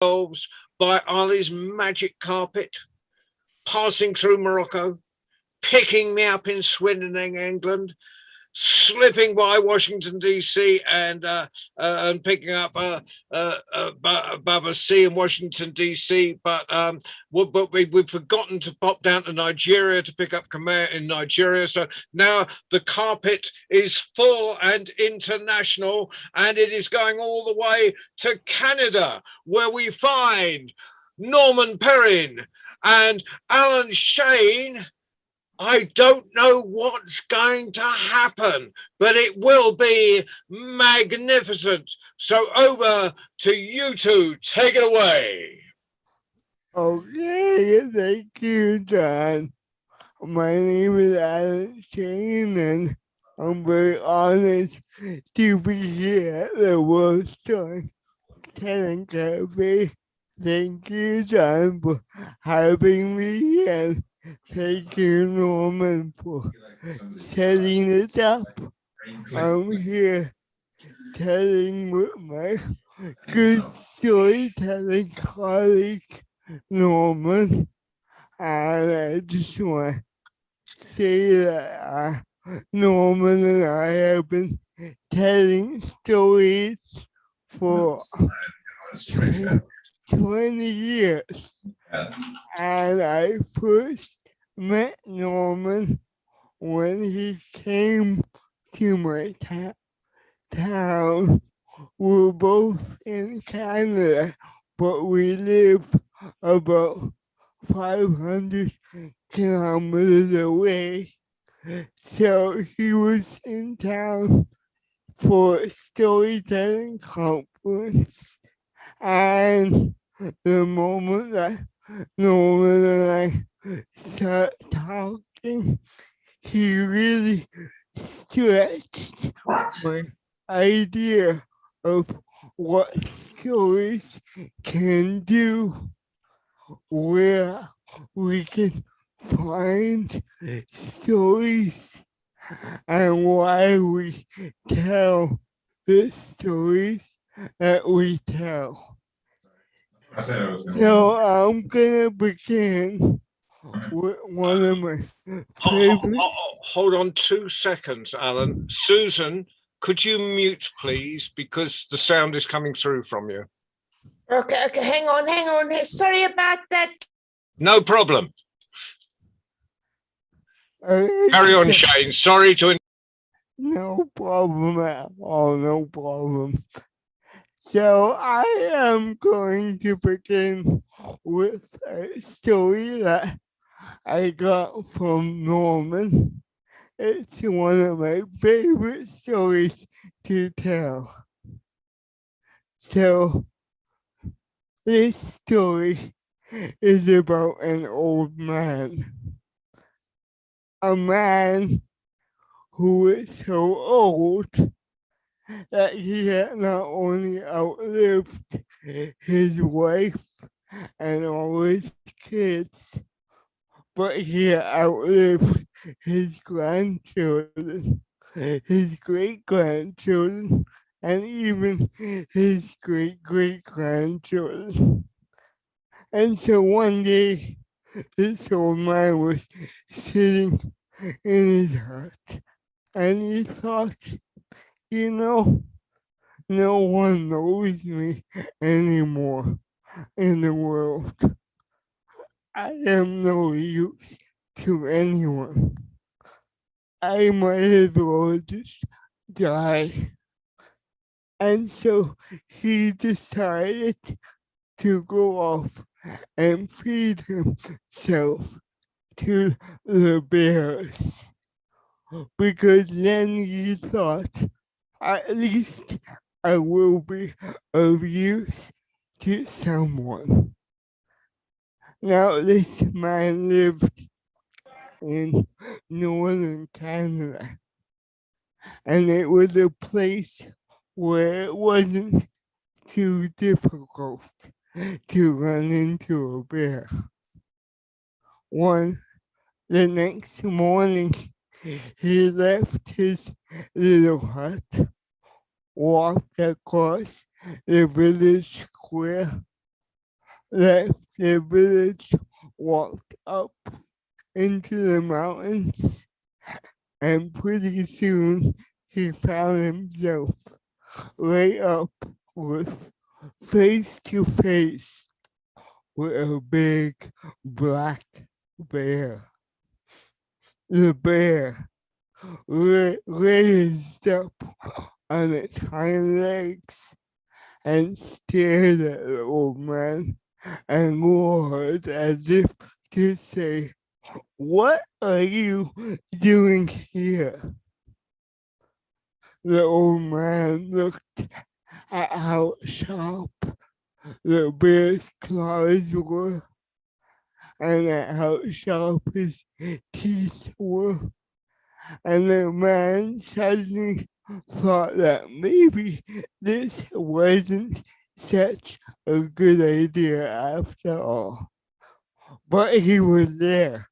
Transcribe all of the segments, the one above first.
ourselves by Ali's magic carpet, passing through Morocco, picking me up in Swindon, England, slipping by Washington D.C. And picking up Baba C in Washington D.C. But we've forgotten to pop down to Nigeria to pick up Khmer in Nigeria. So now the carpet is full and international, and it is going all the way to Canada, where we find Norman Perrin and Alan Shain. I don't know what's going to happen, but it will be magnificent. So over to you two. Take it away. Okay, thank you, John. My name is Alan Shain, and I'm very honored to be here at the World Storytelling Cafe. Thank you, John, for having me, and thank you, Norman, for setting it up. I'm here telling with my good storytelling colleague, Norman, and I just want to say that Norman and I have been telling stories for 20 years. And I first met Norman when he came to my town. We're both in Canada, but we live about 500 kilometers away. So he was in town for a storytelling conference, and the moment that Norman and I start talking, he really stretched my idea of what stories can do, where we can find stories, and why we tell the stories that we tell. So I'm gonna begin with one of my favorite. Hold on 2 seconds, Alan. Susan, could you mute, please? Because the sound is coming through from you. Okay, hang on. Sorry about that. No problem. Carry on, Shane. Sorry to... No problem at all, no problem. So I am going to begin with a story that I got from Norman. It's one of my favorite stories to tell. So this story is about an old man. A man who is so old that he had not only outlived his wife and all his kids, but he had outlived his grandchildren, his great-grandchildren, and even his great-great-grandchildren. And so one day, this old man was sitting in his hut, and he thought, you know, no one knows me anymore in the world. I am no use to anyone. I might as well just die. And so he decided to go off and feed himself to the bears, because then he thought, at least I will be of use to someone. Now this man lived in northern Canada, and it was a place where it wasn't too difficult to run into a bear. The next morning, he left his little hut, walked across the village square, left the village, walked up into the mountains, and pretty soon he found himself right up with face to face with a big black bear. The bear raised up on its hind legs and stared at the old man and roared as if to say, "What are you doing here?" The old man looked at how sharp the bear's claws were and at how sharp his teeth were. And the man suddenly thought that maybe this wasn't such a good idea after all. But he was there,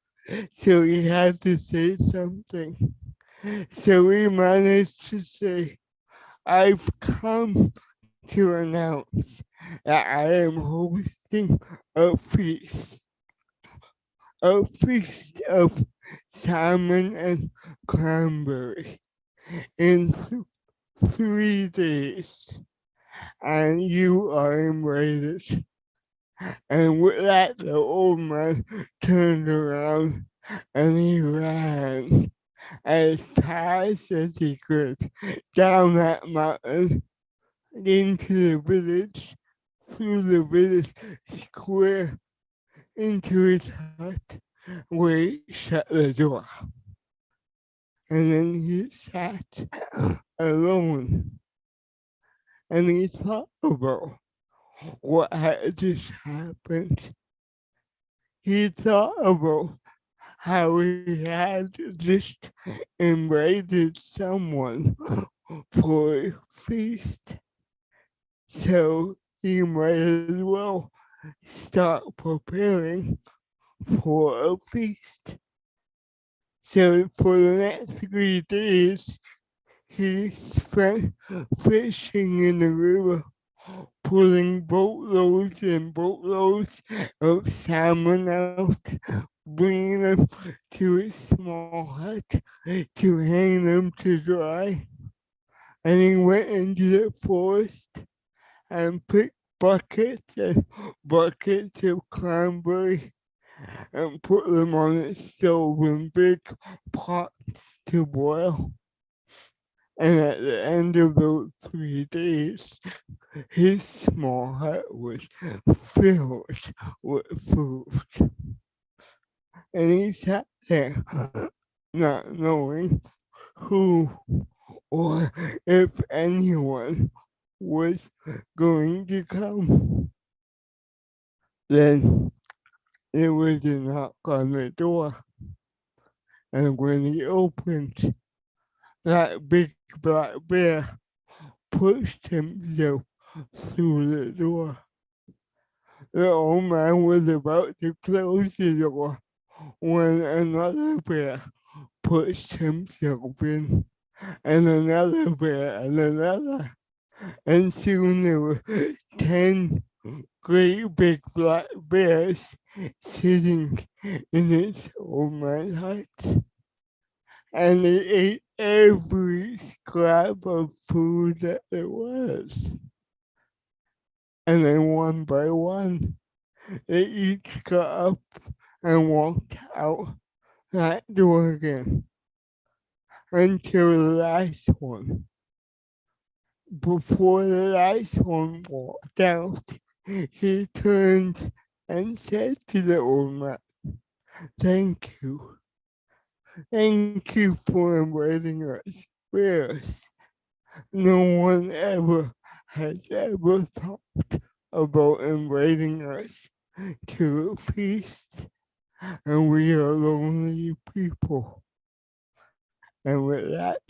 so he had to say something. So he managed to say, "I've come to announce that I am hosting a feast, a feast of salmon and cranberry in 3 days, and you are invited." And with that, the old man turned around and he ran as fast as he could down that mountain into the village, through the village square, into his hut, where he shut the door. And then he sat alone and he thought about what had just happened. He thought about how he had just invited someone for a feast. So he might as well start preparing for a feast. So for the next 3 days, he spent fishing in the river, pulling boatloads and boatloads of salmon out, bringing them to his small hut to hang them to dry. And he went into the forest and picked buckets and buckets of cranberry and put them on the stove in big pots to boil. And at the end of those 3 days, his small hut was filled with food. And he sat there, not knowing who or if anyone was going to come. Then there was a knock on the door, and when he opened, that big black bear pushed himself through the door. The old man was about to close the door when another bear pushed himself in, and another bear, and another. And soon there were 10 great big black bears sitting in its old man's hut. And they ate every scrap of food that there was. And then one by one, they each got up and walked out that door again until the last one. Before the last one walked out, he turned and said to the old man, "Thank you. Thank you for inviting us bears. No one ever has ever thought about inviting us to a feast, and we are lonely people." And with that,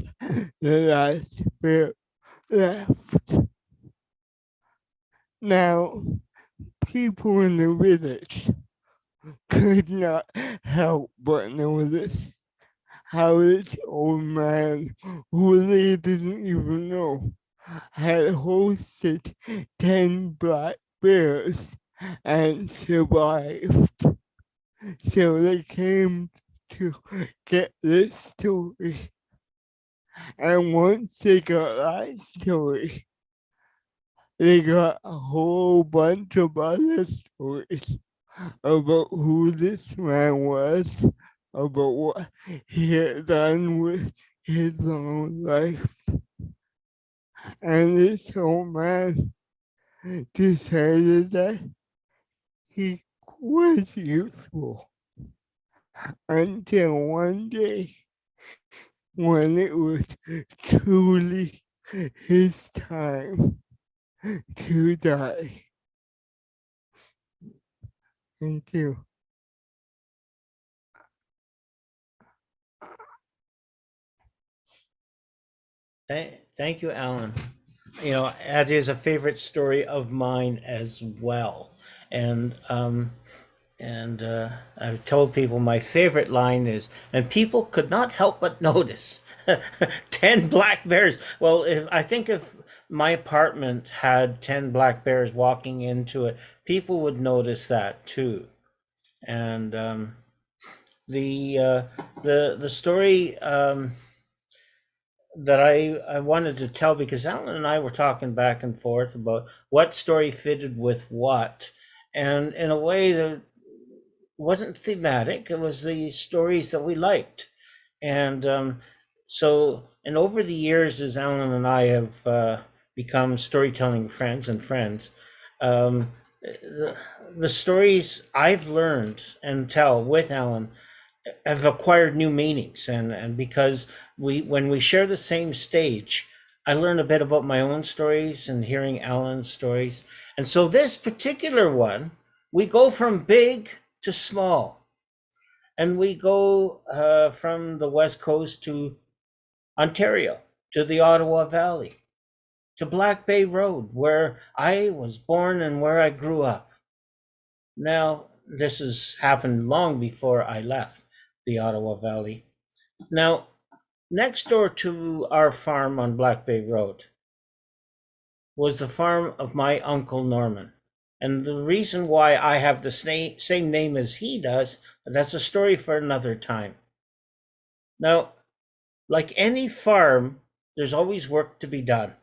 the last bear left. Now, people in the village could not help but notice how this old man, who they didn't even know, had hosted 10 black bears and survived. So they came to get this story. And once they got that story, they got a whole bunch of other stories about who this man was, about what he had done with his own life. And this old man decided that he was useful until one day when it was truly his time to die. Thank you. Thank you, Alan. You know, that is a favorite story of mine as well. And I've told people my favorite line is, and people could not help but notice 10 black bears. Well, I think if my apartment had 10 black bears walking into it, people would notice that too. And the story that I wanted to tell, because Alan and I were talking back and forth about what story fitted with what, and in a way that wasn't thematic. It was the stories that we liked, and and over the years, as Alan and I have become storytelling friends, um, the, the stories I've learned and tell with Alan have acquired new meanings, and because when we share the same stage, I learn a bit about my own stories and hearing Alan's stories. And so this particular one, we go from big to small, and we go from the west coast to Ontario, to the Ottawa Valley, to Black Bay Road, where I was born and where I grew up. Now, this has happened long before I left the Ottawa Valley. Now, next door to our farm on Black Bay Road was the farm of my Uncle Norman. And the reason why I have the same name as he does, that's a story for another time. Now, like any farm, there's always work to be done.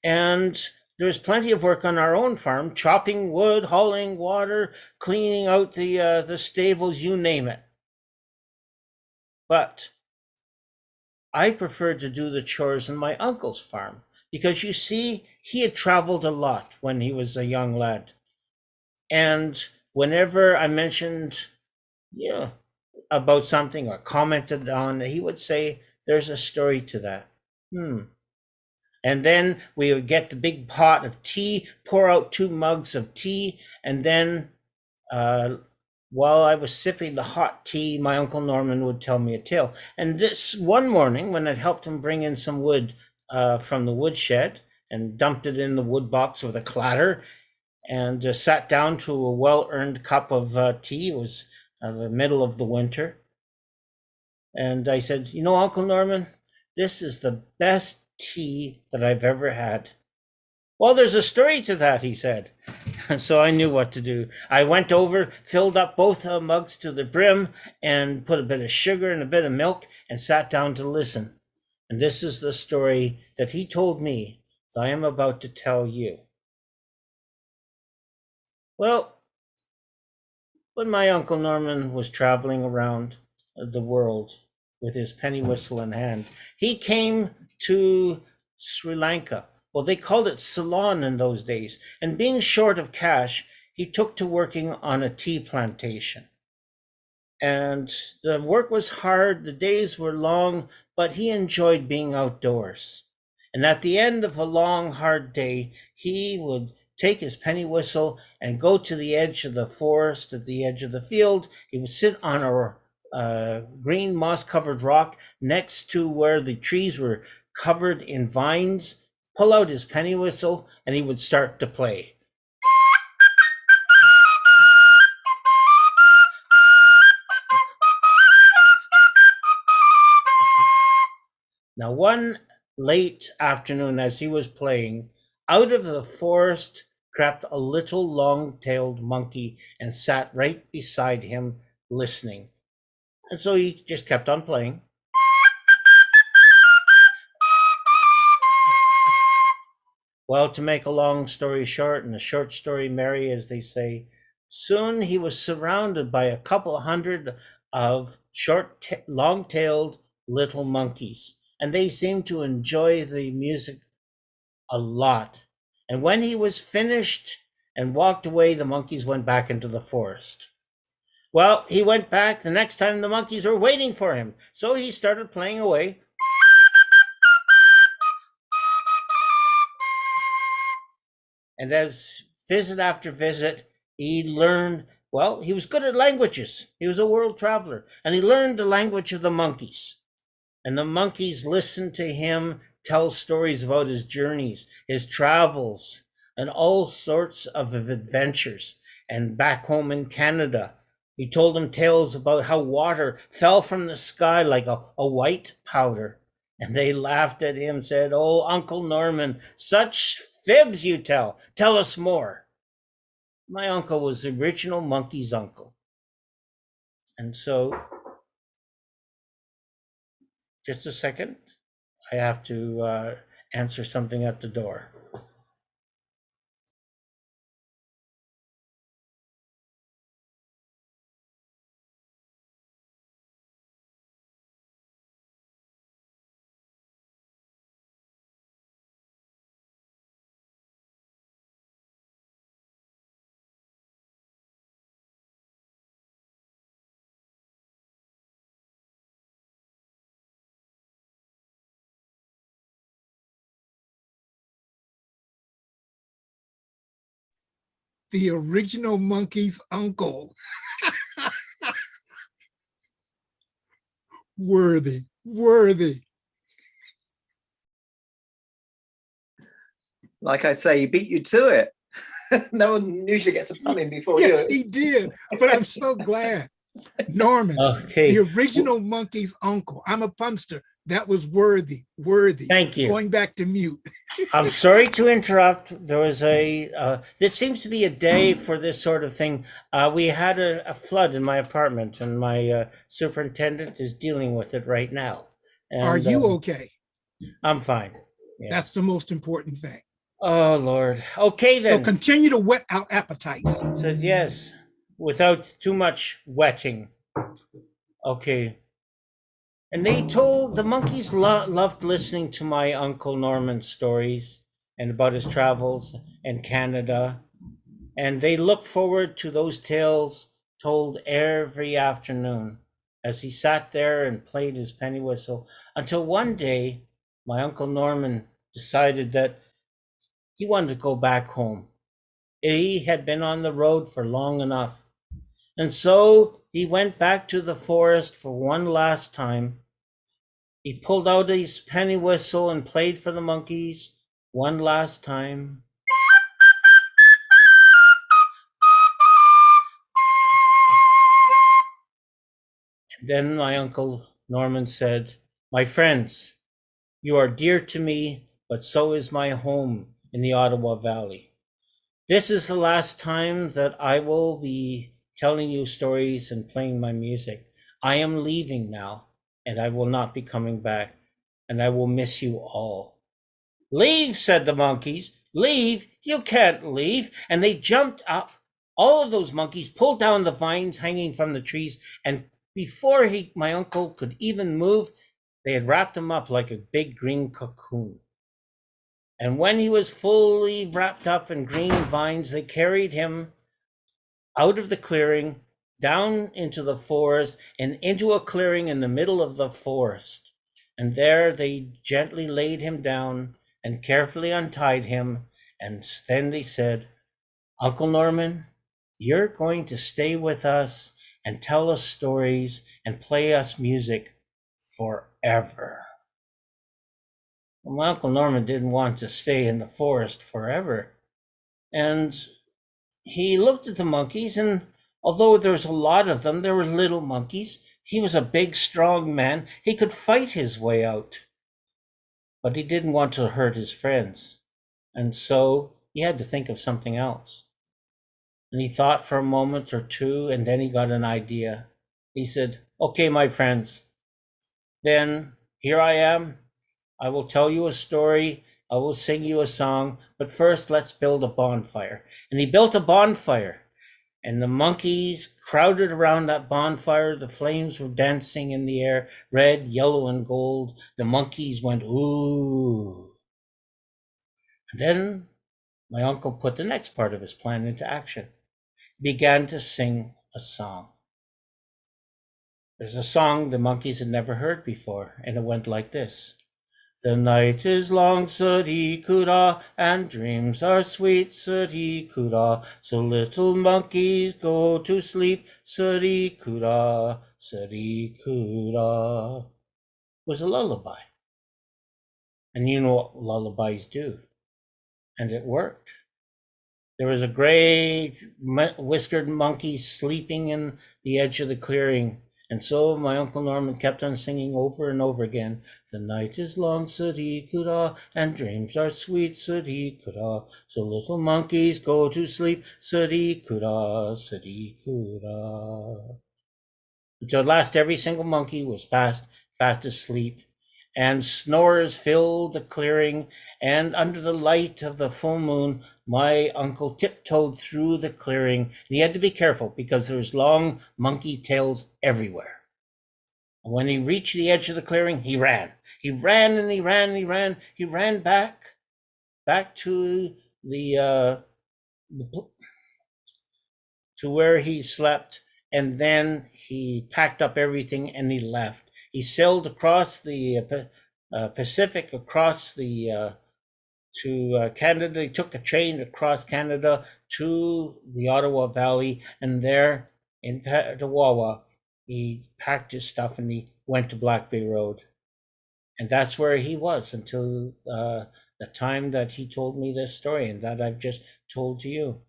And there's plenty of work on our own farm, chopping wood, hauling water, cleaning out the stables, you name it. But I preferred to do the chores on my uncle's farm because, you see, he had traveled a lot when he was a young lad. And whenever I mentioned, yeah, about something or commented on, he would say, "There's a story to that." And then we would get the big pot of tea, pour out 2 mugs of tea, and then uh, while I was sipping the hot tea, my Uncle Norman would tell me a tale. And this one morning, when I'd helped him bring in some wood from the woodshed and dumped it in the wood box with a clatter, and sat down to a well-earned cup of tea. It was the middle of the winter. And I said, "You know, Uncle Norman, this is the best tea that I've ever had." "Well, there's a story to that," he said. So I knew what to do. I went over, filled up both mugs to the brim, and put a bit of sugar and a bit of milk, and sat down to listen. And this is the story that he told me that I am about to tell you. Well, when my Uncle Norman was traveling around the world with his penny whistle in hand, he came to Sri Lanka. Well, they called it Ceylon in those days. And being short of cash, he took to working on a tea plantation. And the work was hard, the days were long, but he enjoyed being outdoors. And at the end of a long, hard day, he would take his penny whistle and go to the edge of the forest, at the edge of the field. He would sit on a green moss covered rock next to where the trees were covered in vines, pull out his penny whistle, and he would start to play. Now, one late afternoon, as he was playing, out of the forest crept a little long-tailed monkey and sat right beside him listening. And so he just kept on playing. Well, to make a long story short, and a short story merry, as they say, soon he was surrounded by a couple hundred of long-tailed little monkeys, and they seemed to enjoy the music a lot. And when he was finished and walked away, the monkeys went back into the forest. Well, he went back the next time the monkeys were waiting for him, so he started playing away. And as visit after visit, he learned, well, he was good at languages. He was a world traveler, and he learned the language of the monkeys. And the monkeys listened to him tell stories about his journeys, his travels, and all sorts of adventures. And back home in Canada, he told them tales about how water fell from the sky like a white powder. And they laughed at him, said, "Oh, Uncle Norman, such fibs you tell. Tell us more." My uncle was the original monkey's uncle. And so, just a second, I have to answer something at the door. The original monkey's uncle. Worthy. Like I say, he beat you to it. No one usually gets a pun in before you. He did, but I'm so glad. Norman, Okay. the original monkey's uncle. I'm a punster. That was worthy. Thank you. Going back to mute. I'm sorry to interrupt. There was this seems to be a day for this sort of thing. We had a flood in my apartment, and my superintendent is dealing with it right now. And, Are you okay? I'm fine. Yes. That's the most important thing. Oh, Lord. Okay, So then. continue to whet our appetites. So, yes, without too much wetting. Okay. And the monkeys loved listening to my Uncle Norman's stories and about his travels in Canada. And they looked forward to those tales told every afternoon as he sat there and played his penny whistle, until one day my Uncle Norman decided that he wanted to go back home. He had been on the road for long enough. And so he went back to the forest for one last time. He pulled out his penny whistle and played for the monkeys one last time. And then my Uncle Norman said, "My friends, you are dear to me, but so is my home in the Ottawa Valley. This is the last time that I will be telling you stories and playing my music. I am leaving now, and I will not be coming back, and I will miss you all." "Leave," said the monkeys. "Leave? You can't leave." And they jumped up. All of those monkeys pulled down the vines hanging from the trees, and before my uncle could even move, they had wrapped him up like a big green cocoon. And when he was fully wrapped up in green vines, they carried him out of the clearing, down into the forest, and into a clearing in the middle of the forest. And there they gently laid him down and carefully untied him. And then they said, "Uncle Norman, you're going to stay with us and tell us stories and play us music forever." Well, my Uncle Norman didn't want to stay in the forest forever. And he looked at the monkeys, and although there was a lot of them, there were little monkeys. He was a big, strong man. He could fight his way out. But he didn't want to hurt his friends. And so he had to think of something else. And he thought for a moment or two, and then he got an idea. He said, "Okay, my friends, then here I am. I will tell you a story. I will sing you a song, but first let's build a bonfire." And he built a bonfire, and the monkeys crowded around that bonfire. The flames were dancing in the air, red, yellow, and gold. The monkeys went, ooh. And then my uncle put the next part of his plan into action. He began to sing a song. There's a song the monkeys had never heard before, and it went like this. The night is long, suddy-coo-dah, and dreams are sweet, suddy-coo-dah. So little monkeys go to sleep, suddy-coo-dah, suddy-coo-dah. It was a lullaby. And you know what lullabies do. And it worked. There was a gray whiskered monkey sleeping in the edge of the clearing. And so my Uncle Norman kept on singing over and over again. The night is long, suddy-coo-dah, and dreams are sweet, suddy-coo-dah. So little monkeys go to sleep, suddy-coo-dah, suddy-coo-dah. Until at last every single monkey was fast asleep. And snores filled the clearing, and under the light of the full moon, my uncle tiptoed through the clearing. And he had to be careful because there was long monkey tails everywhere. And when he reached the edge of the clearing, he ran. He ran and he ran and he ran. He ran back to the to where he slept, and then he packed up everything and he left. He sailed across the Pacific, across the to Canada. He took a train across Canada to the Ottawa Valley, and there in Petawawa, he packed his stuff and he went to Black Bay Road. And that's where he was until the time that he told me this story and that I've just told to you.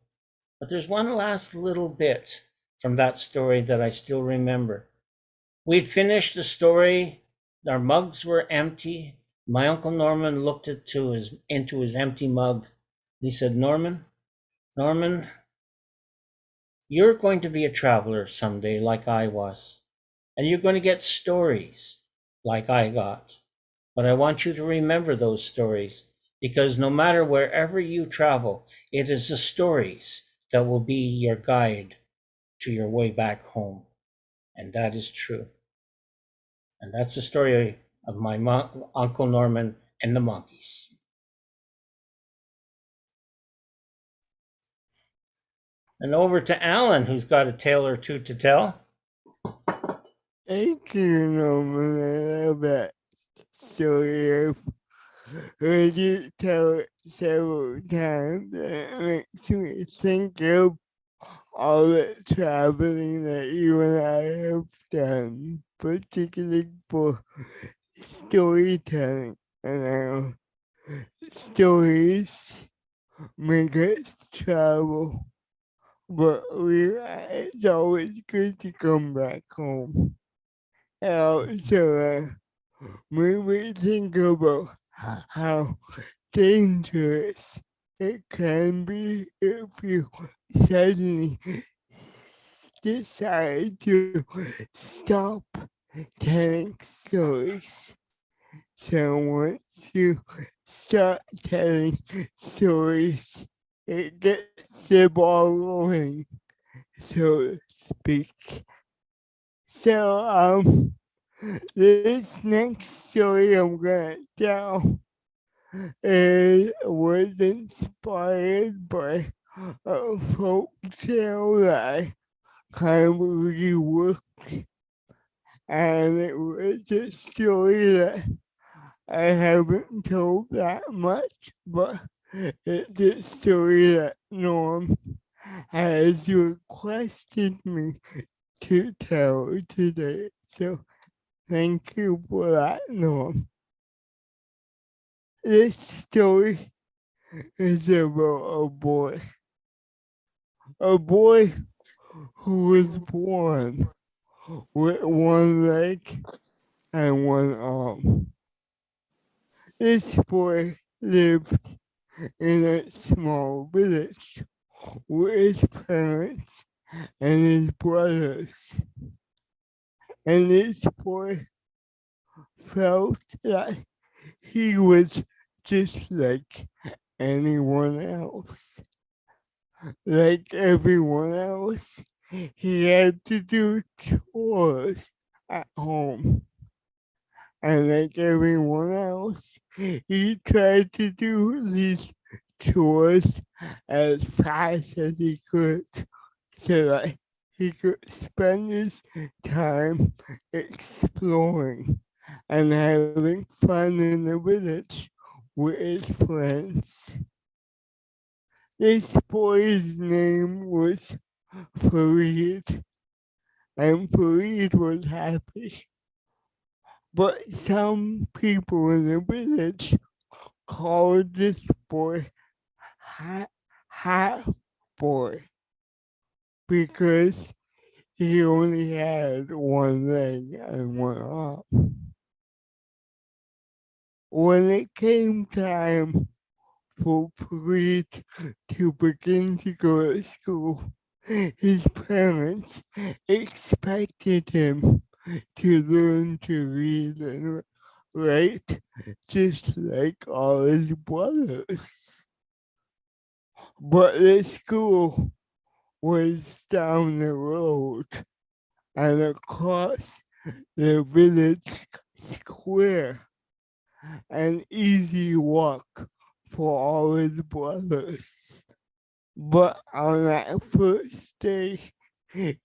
But there's one last little bit from that story that I still remember. We'd finished the story. Our mugs were empty. My Uncle Norman looked into his empty mug. He said, Norman, you're going to be a traveler someday like I was. And you're going to get stories like I got. But I want you to remember those stories, because no matter wherever you travel, it is the stories that will be your guide to your way back home. And that is true. And that's the story of my Uncle Norman and the monkeys. And over to Alan, who's got a tale or two to tell. Thank you, Norman. I love that story. I've heard you tell it several times. It makes me think of all the traveling that you and I have done, particularly for storytelling. And our stories make us travel, but it's always good to come back home. And also, when we think about how dangerous it can be if you suddenly decide to stop telling stories. So once you start telling stories, it gets the ball rolling, so to speak. So this next story I'm gonna tell was inspired by a folk tale that I kind of reworked, and it was a story that I haven't told that much, but it's a story that Norm has requested me to tell today. So thank you for that, Norm. This story is about a boy who was born with one leg and one arm. This boy lived in a small village with his parents and his brothers. And this boy felt that he was just like anyone else. Like everyone else, he had to do chores at home. And like everyone else, he tried to do these chores as fast as he could so that he could spend his time exploring and having fun in the village with his friends. This boy's name was Farid, and Farid was happy. But some people in the village called this boy Hat, Hat Boy because he only had one leg and one arm. When it came time for Farid to begin to go to school, his parents expected him to learn to read and write just like all his brothers. But the school was down the road and across the village square, an easy walk for all his brothers. But on that first day,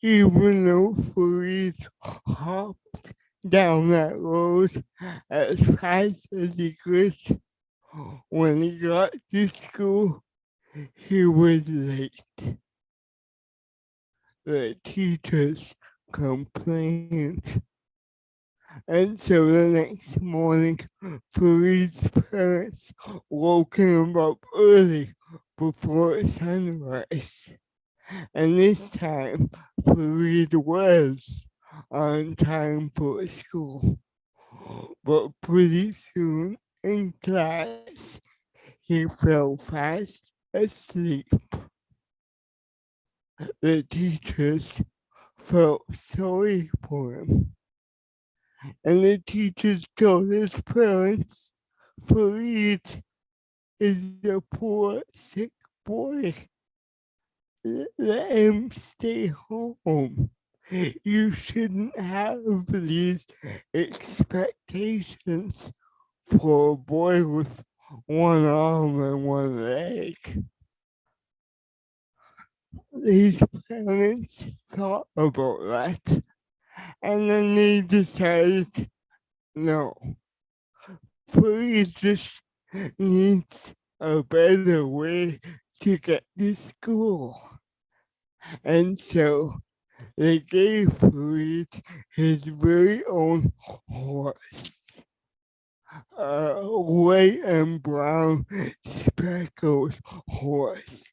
even though Farid hopped down that road as fast as he could, when he got to school, he was late. The teachers complained. And so the next morning, Farid's parents woke him up early before sunrise. And this time, Farid was on time for school. But pretty soon in class, he fell fast asleep. The teachers felt sorry for him, and the teachers told his parents, Farid is a poor, sick boy. Let him stay home. You shouldn't have these expectations for a boy with one arm and one leg. His parents thought about that, and then they decided, no, Farid just needs a better way to get to school. And so they gave Farid his very own horse, a white and brown speckled horse,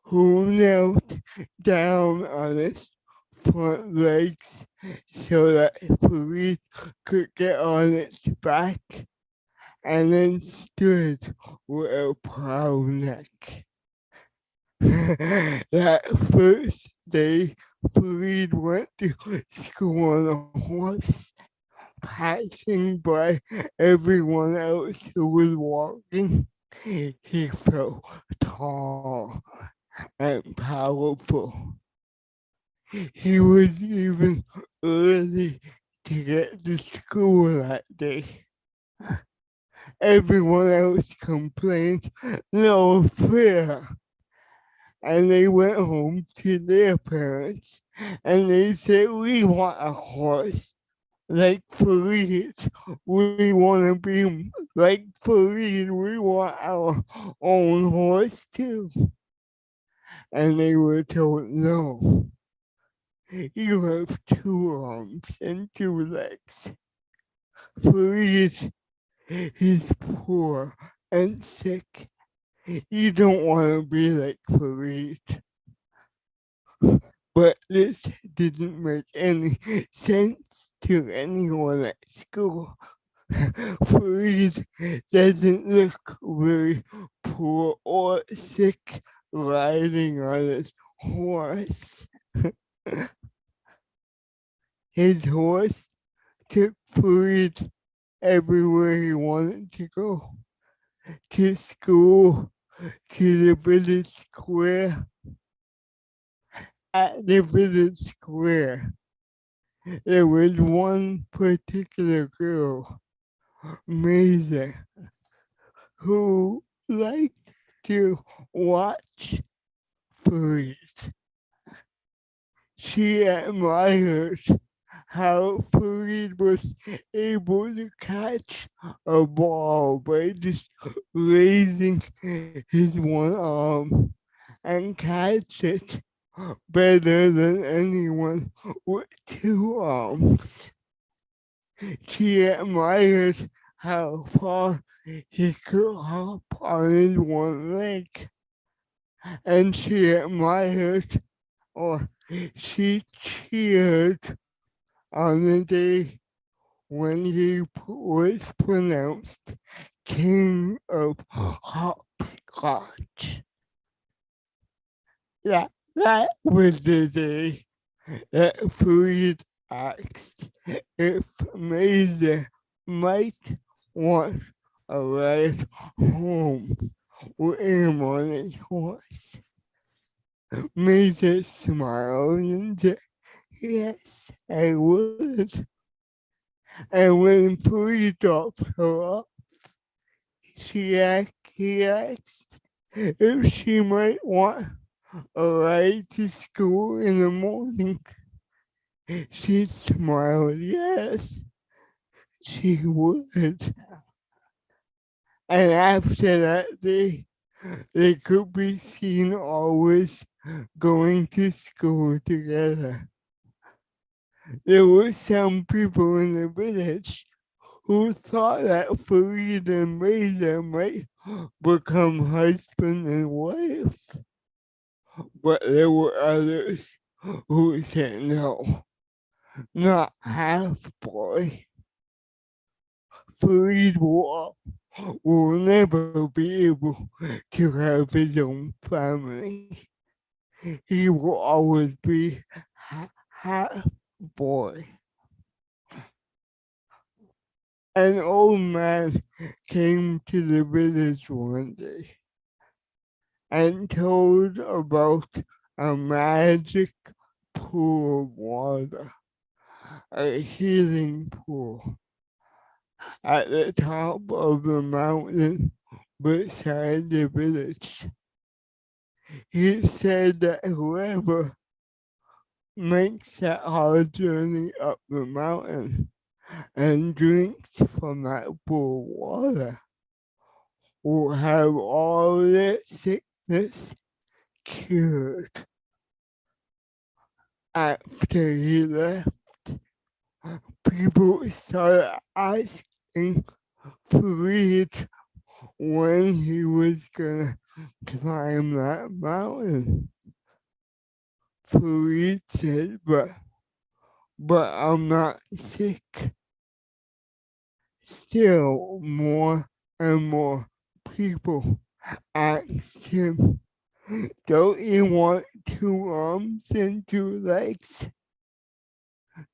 who knelt down on its front legs so that Farid could get on its back and then stood with a proud neck. That first day, Farid went to school on a horse, passing by everyone else who was walking. He felt tall and powerful. He was even early to get to school that day. Everyone else complained, no fair. And they went home to their parents and they said, we want a horse like Farid. We want to be like Farid. We want our own horse too. And they were told, no, you have two arms and two legs. Farid is poor and sick. You don't want to be like Farid. But this didn't make any sense to anyone at school. Freed doesn't look very poor or sick riding on his horse. His horse took Freed everywhere he wanted to go. To school, to the village square. At the village square, there was one particular girl, Maisie, who liked to watch Freed. She admired how Freed was able to catch a ball by just raising his one arm and catch it better than anyone with two arms. She admired how far he could hop on his one leg, and she admired or she cheered on the day when he was pronounced king of hopscotch. That was the day that Freed asked if Maisie might want a ride home with him on his horse. Maisie smiled and said, yes, I would. And when Freed dropped her off, he asked if she might want a ride to school in the morning. She smiled, yes, she would. And after that day, they could be seen always going to school together. There were some people in the village who thought that Farid and Maisie might become husband and wife, but there were others who said no, not half boy. Farid will never be able to have his own family. He will always be half boy. An old man came to the village one day and told about a magic pool of water, a healing pool at the top of the mountain beside the village. He said that whoever makes that hard journey up the mountain and drinks from that pool of water will have all their sickness cured. After he left, people started asking Farid when he was gonna climb that mountain. Farid said, but I'm not sick. Still more and more people asked him, don't you want two arms and two legs?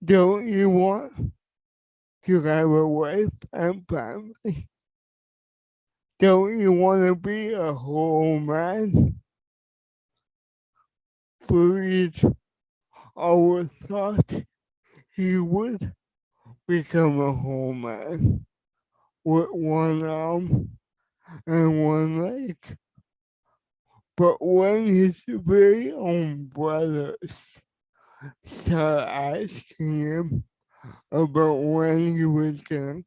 Don't you want to have a wife and family? Don't you want to be a whole man? Farid always thought he would become a whole man with one arm and one leg. But when his very own brothers started asking him about when he was gonna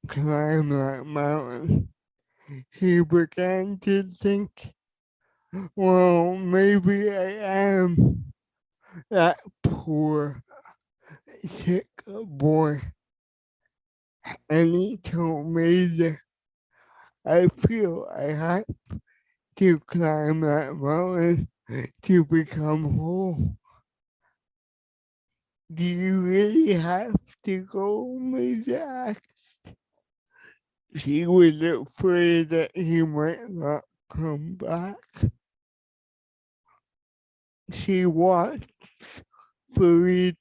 climb that mountain, he began to think, well, maybe I am that poor, sick boy. And he told me that I feel I have to climb that mountain to become whole. Do you really have to go? Maisie asked. she was afraid that he might not come back. She watched Farid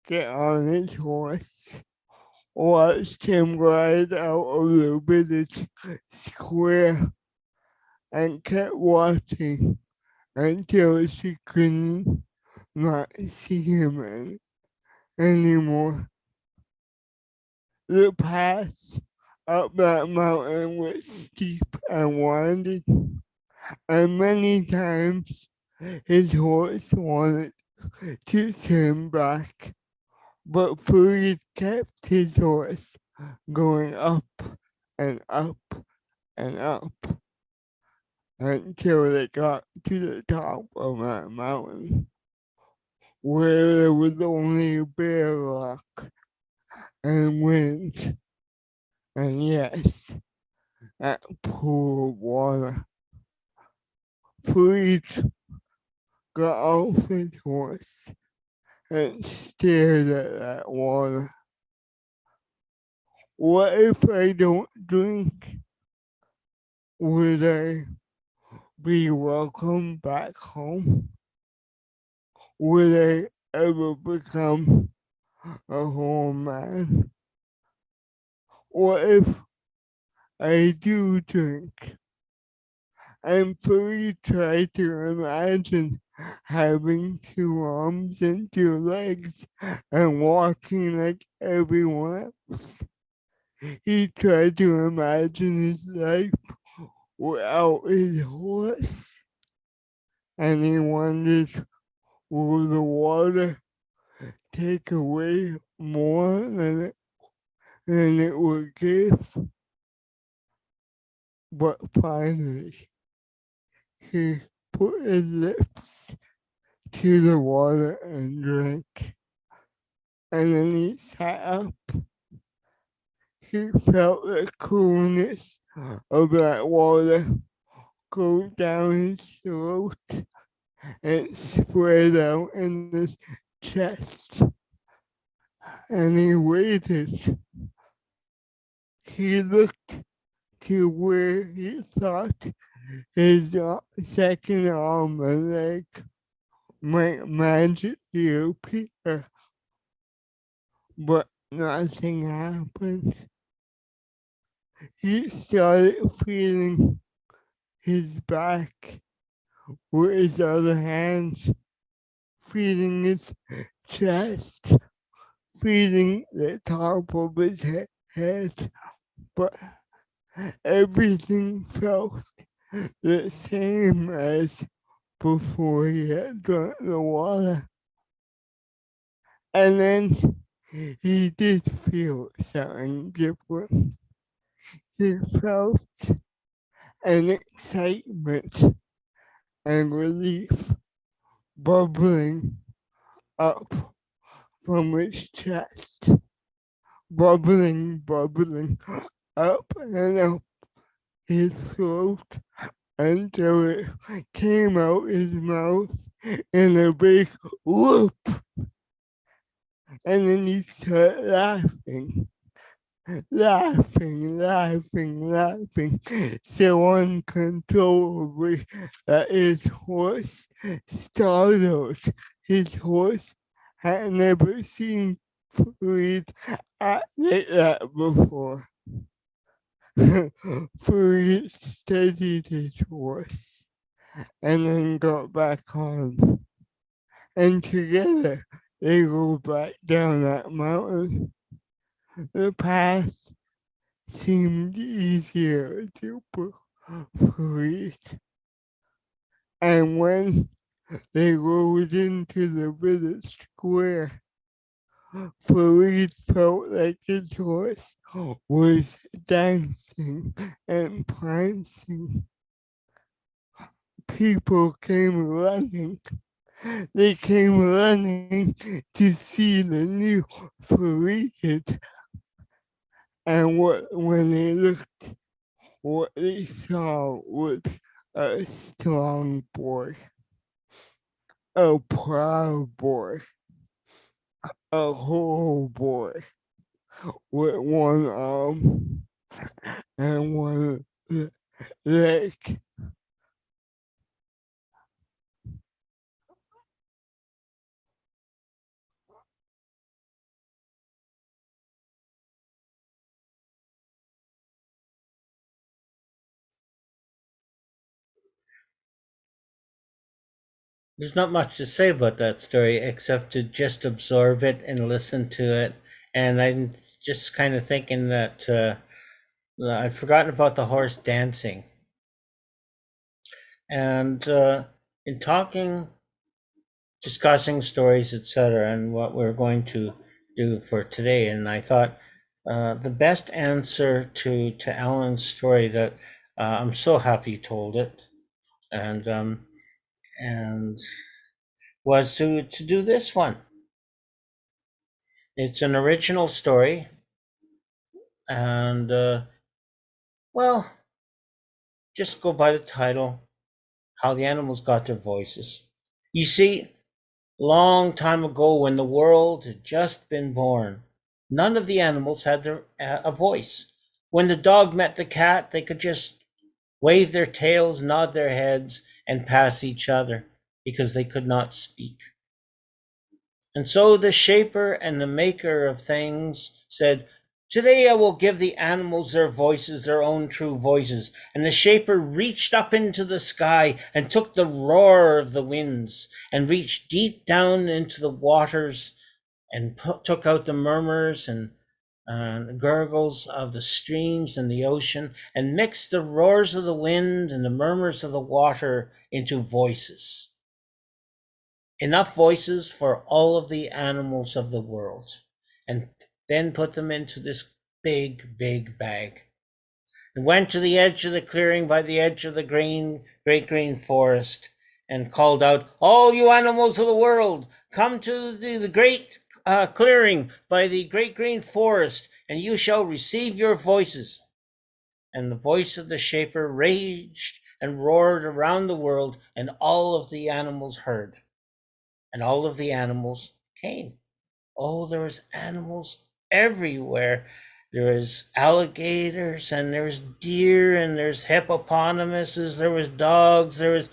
get on his horse, watched him ride out of the village square, and kept watching until she couldn't not see him anymore. The path up that mountain was steep and winding, and many times his horse wanted to turn back, but Farid kept his horse going up and up and up until they got to the top of that mountain, where there was only bare rock and wind, and yes, that pool of water. Farid got off his horse and stared at that water. What if I don't drink? Would I be welcome back home? Would I ever become a whole man? What if I do drink? And fully try to imagine having two arms and two legs and walking like everyone else. He tried to imagine his life without his horse, and he wondered, will the water take away more than it would give? But finally, he put his lips to the water and drank, and then he sat up. He felt the coolness of that water go down his throat and spread out in his chest, and he waited. He looked to where he thought his second arm and leg might magically appear, but nothing happened. He started feeling his back with his other hand, feeling his chest, feeling the top of his head, but everything felt the same as before he had drunk the water. And then he did feel something different. He felt an excitement and relief bubbling up from his chest, bubbling up and up his throat until it came out his mouth in a big whoop. And then he started laughing so uncontrollably that his horse startled. His horse had never seen Farid act like that before. Farid steadied his horse and then got back on. And together they go back down that mountain. The path seemed easier to Farid. And when they rode into the village square, Farid felt like his horse was dancing and prancing. People came running. They came running to see the new Farid. And when they looked, what they saw was a strong boy, a proud boy, a whole boy with one arm, and one lake. There's not much to say about that story except to just absorb it and listen to it. And I'm just kind of thinking that I'd forgotten about the horse dancing. And in talking, discussing stories, etc., and what we're going to do for today, and I thought the best answer to Alan's story that I'm so happy you told it, and was to do this one. It's an original story, and well, just go by the title, How the Animals Got Their Voices. You see, long time ago when the world had just been born, none of the animals had a voice. When the dog met the cat, they could just wave their tails, nod their heads, and pass each other because they could not speak. And so the shaper and the maker of things said, "Today I will give the animals their voices, their own true voices." And the shaper reached up into the sky and took the roar of the winds and reached deep down into the waters and took out the murmurs and gurgles of the streams and the ocean and mixed the roars of the wind and the murmurs of the water into voices. Enough voices for all of the animals of the world, and then put them into this big, big bag. And went to the edge of the clearing by the edge of the great green forest and called out, "All you animals of the world, come to the great clearing by the great green forest, and you shall receive your voices." And the voice of the shaper raged and roared around the world, and all of the animals heard. And all of the animals came. Oh, there was animals everywhere. There was alligators and there's deer and there's hippopotamuses, there was dogs, there was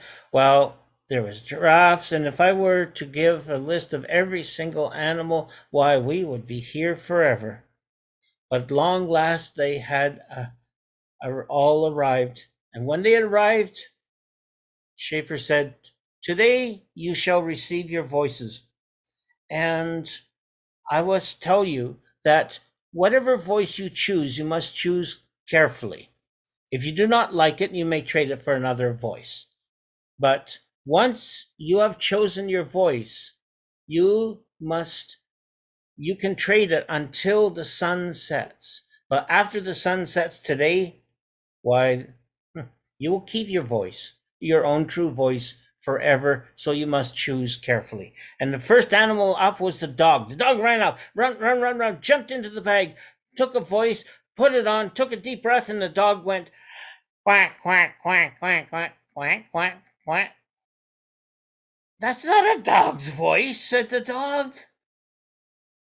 giraffes. And if I were to give a list of every single animal, why, we would be here forever. But long last they had all arrived. And when they had arrived, Shaper said, "Today you shall receive your voices." And I must tell you that whatever voice you choose, you must choose carefully. If you do not like it, you may trade it for another voice. But once you have chosen your voice, you can trade it until the sun sets. But after the sun sets today, why, you will keep your voice, your own true voice, forever. So you must choose carefully. And the first animal up was the dog. The dog ran up, run, jumped into the bag, took a voice, put it on, took a deep breath, and the dog went quack, quack, quack, quack, quack, quack, quack, quack. "That's not a dog's voice," said the dog.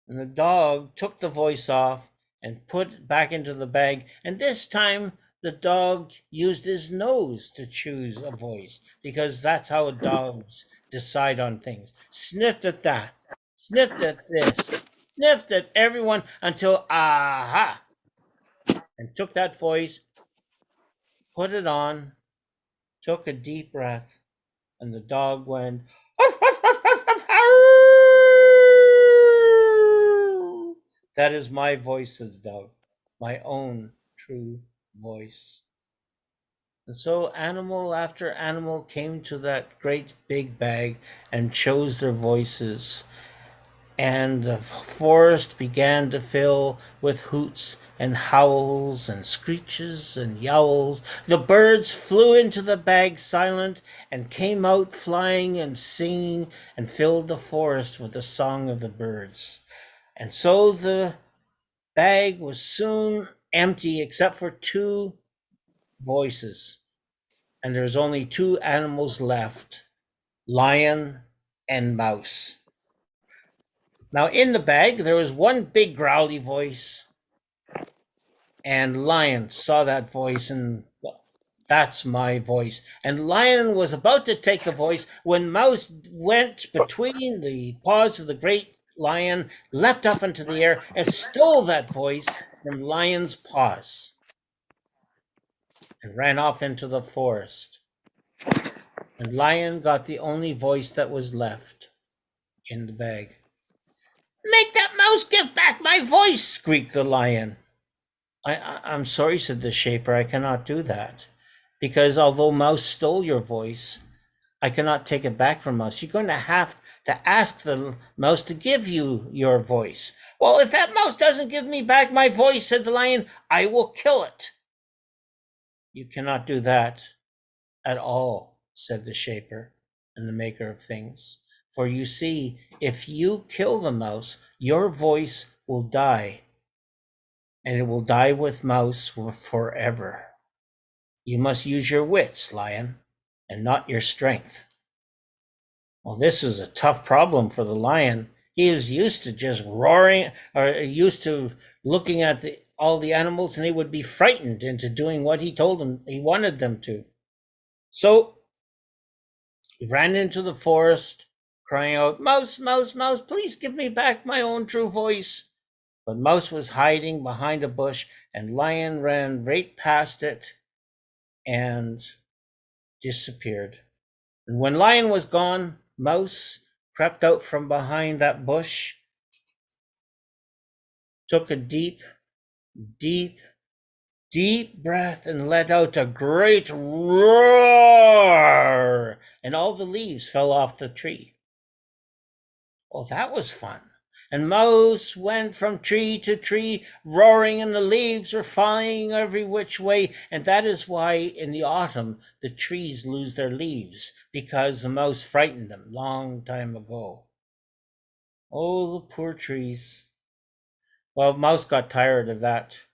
And the dog took the voice off and put it back into the bag. And this time the dog used his nose to choose a voice, because that's how dogs decide on things. Sniffed at that, sniffed at this, sniffed at everyone until aha, and took that voice, put it on, took a deep breath, and the dog went, "That is my voice," said the dog, "my own true voice." And so animal after animal came to that great big bag and chose their voices. And the forest began to fill with hoots and howls and screeches and yowls. The birds flew into the bag silent and came out flying and singing and filled the forest with the song of the birds. And so the bag was soon empty except for two voices. And there's only two animals left, lion and mouse. Now, in the bag, there was one big growly voice, And Lion saw that voice, and that's my voice. And Lion was about to take the voice when Mouse went between the paws of the great lion, leapt up into the air, and stole that voice from Lion's paws and ran off into the forest. And Lion got the only voice that was left in the bag. "Make that mouse give back my voice!" squeaked the lion. I'm sorry, said the Shaper, I cannot do that. Because although Mouse stole your voice, I cannot take it back from Mouse. You're going to have to ask the mouse to give you your voice. "Well, if that mouse doesn't give me back my voice," said the lion, "I will kill it." "You cannot do that at all," said the Shaper and the Maker of Things. "For you see, if you kill the mouse, your voice will die, and it will die with Mouse forever. You must use your wits, Lion, and not your strength." Well, this is a tough problem for the lion. He is used to just roaring, or used to looking at all the animals, and he would be frightened into doing what he told them he wanted them to. So he ran into the forest, crying out, "Mouse, Mouse, Mouse, please give me back my own true voice." But Mouse was hiding behind a bush, and Lion ran right past it and disappeared. And when Lion was gone, Mouse crept out from behind that bush, took a deep, deep, deep breath, and let out a great roar, and all the leaves fell off the tree. Well, that was fun. And Mouse went from tree to tree, roaring, and the leaves were flying every which way. And that is why in the autumn the trees lose their leaves, because the mouse frightened them long time ago. Oh, the poor trees. Well, Mouse got tired of that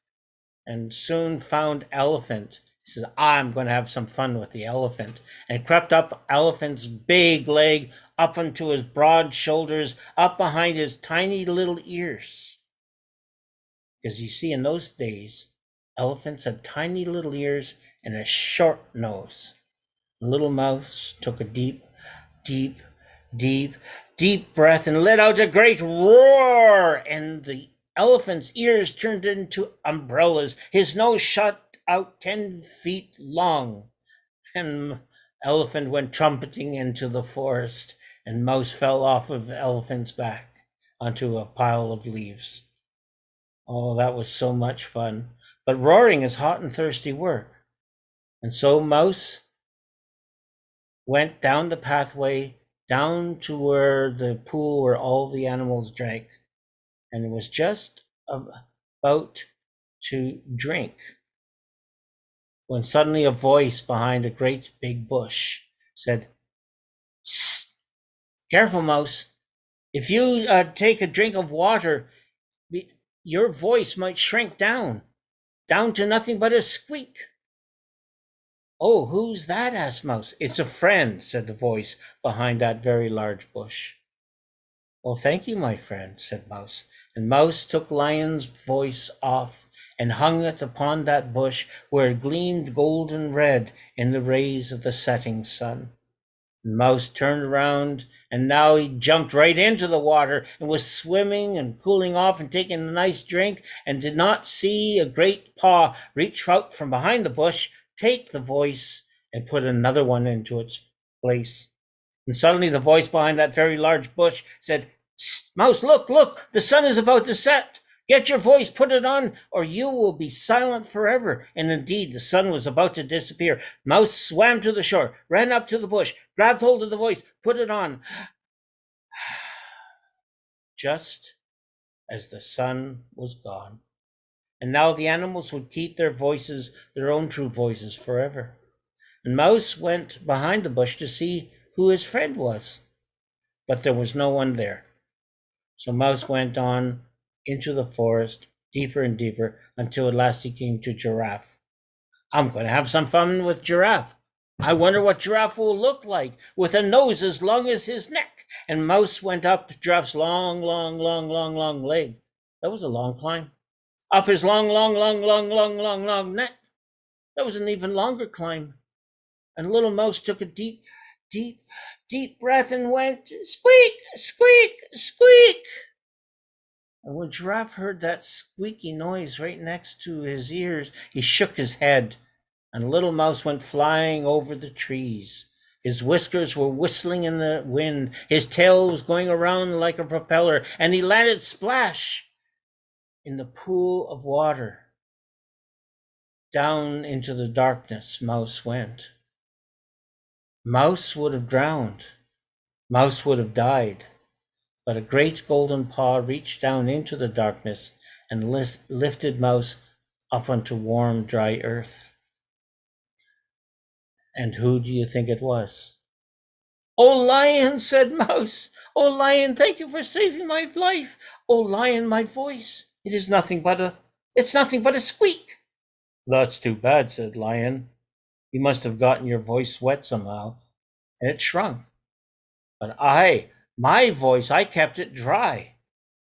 and soon found Elephant. He says, "I'm going to have some fun with the elephant," and crept up Elephant's big leg, up onto his broad shoulders, up behind his tiny little ears. Because you see, in those days, elephants had tiny little ears and a short nose. The little mouse took a deep, deep, deep, deep breath and let out a great roar, and the elephant's ears turned into umbrellas. His nose shot out 10 feet long, and Elephant went trumpeting into the forest, and Mouse fell off of the elephant's back onto a pile of leaves. Oh, that was so much fun. But roaring is hot and thirsty work. And so Mouse went down the pathway, down to where the pool where all the animals drank. And it was just about to drink when suddenly a voice behind a great big bush said, "Shh, careful, Mouse. If you take a drink of water, your voice might shrink down to nothing but a squeak." "Oh, who's that?" asked Mouse. "It's a friend," said the voice behind that very large bush. "Well, thank you, my friend," said Mouse. And Mouse took Lion's voice off and hung it upon that bush where it gleamed golden red in the rays of the setting sun. And Mouse turned around, and now he jumped right into the water and was swimming and cooling off and taking a nice drink, and did not see a great paw reach out from behind the bush, take the voice, and put another one into its place. And suddenly the voice behind that very large bush said, "Mouse, look, look, the sun is about to set. Get your voice, put it on, or you will be silent forever." And indeed, the sun was about to disappear. Mouse swam to the shore, ran up to the bush, grabbed hold of the voice, put it on. Just as the sun was gone. And now the animals would keep their voices, their own true voices, forever. And Mouse went behind the bush to see who his friend was, but there was no one there. So Mouse went on into the forest, deeper and deeper, until at last he came to Giraffe. "I'm going to have some fun with Giraffe. I wonder what Giraffe will look like with a nose as long as his neck." And Mouse went up Giraffe's long leg. That was a long climb. up his long neck. That was an even longer climb. And little mouse took a deep, deep breath and went squeak, squeak, squeak. And when Giraffe heard that squeaky noise right next to his ears, he shook his head, and little mouse went flying over the trees. His whiskers were whistling in the wind, his tail was going around like a propeller, and he landed splash in the pool of water. Down into the darkness Mouse went. Mouse would have drowned. Mouse would have died. But a great golden paw reached down into the darkness and lifted Mouse up onto warm, dry earth. And who do you think it was? "Oh, Lion," said Mouse. "Oh, Lion, thank you for saving my life. Oh, Lion, my voice, it's nothing but a squeak." "That's too bad," said Lion. "You must have gotten your voice wet somehow, and it shrunk. But my voice, I kept it dry.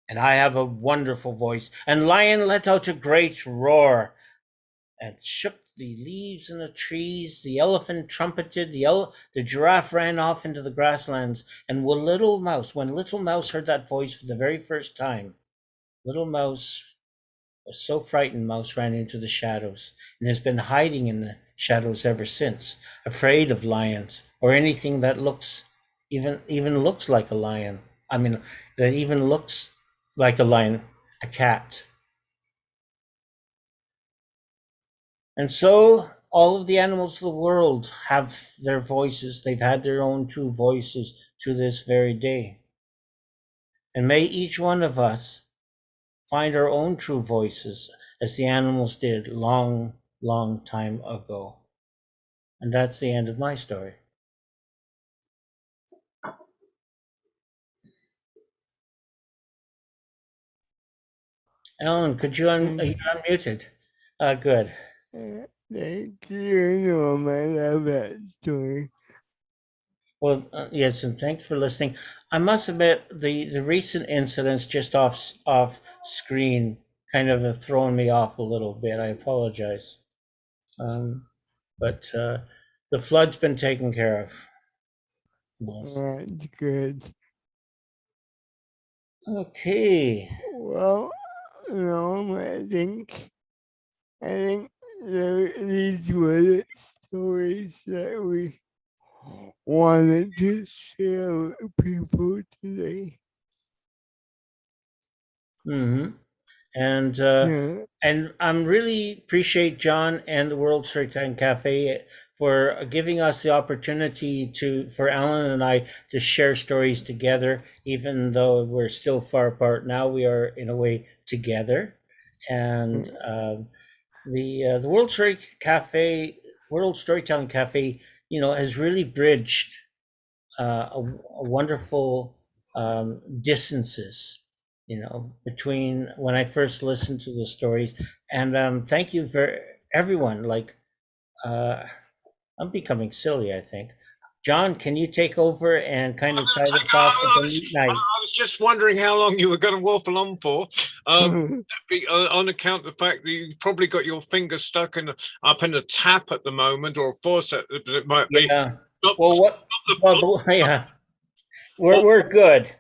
And I have a wonderful voice." And Lion let out a great roar and shook the leaves in the trees. The elephant trumpeted, the giraffe ran off into the grasslands. And when little Mouse heard that voice for the very first time, little Mouse was so frightened, Mouse ran into the shadows and has been hiding in the shadows ever since, afraid of lions or anything that even looks like a lion. I mean, that even looks like a lion, a cat. And so all of the animals of the world have their voices. They've had their own true voices to this very day. And may each one of us find our own true voices as the animals did long, long time ago. And that's the end of my story. Alan, could you you're unmuted? Good. Thank you, Norm. I love that story. Well, yes, and thanks for listening. I must admit, the recent incidents just off screen kind of have thrown me off a little bit. I apologize. But the flood's been taken care of. Yes. That's good. Okay. Well, Norm, I think these were the stories that we wanted to share with people today. Mm-hmm. And Yeah. and I'm really appreciate John and the World Storytelling Cafe for giving us the opportunity for Alan and I to share stories together, even though we're still far apart. Now we are in a way together, and the World Storytelling Cafe, has really bridged a wonderful distances, between when I first listened to the stories. And thank you for everyone. I'm becoming silly, I think. John, can you take over and kind of tie this off with a neat night? I was just wondering how long you were going to waffle on for. On account of the fact that you've probably got your finger stuck up in a tap at the moment, or a faucet, it might be. Yeah. Yeah. We're good.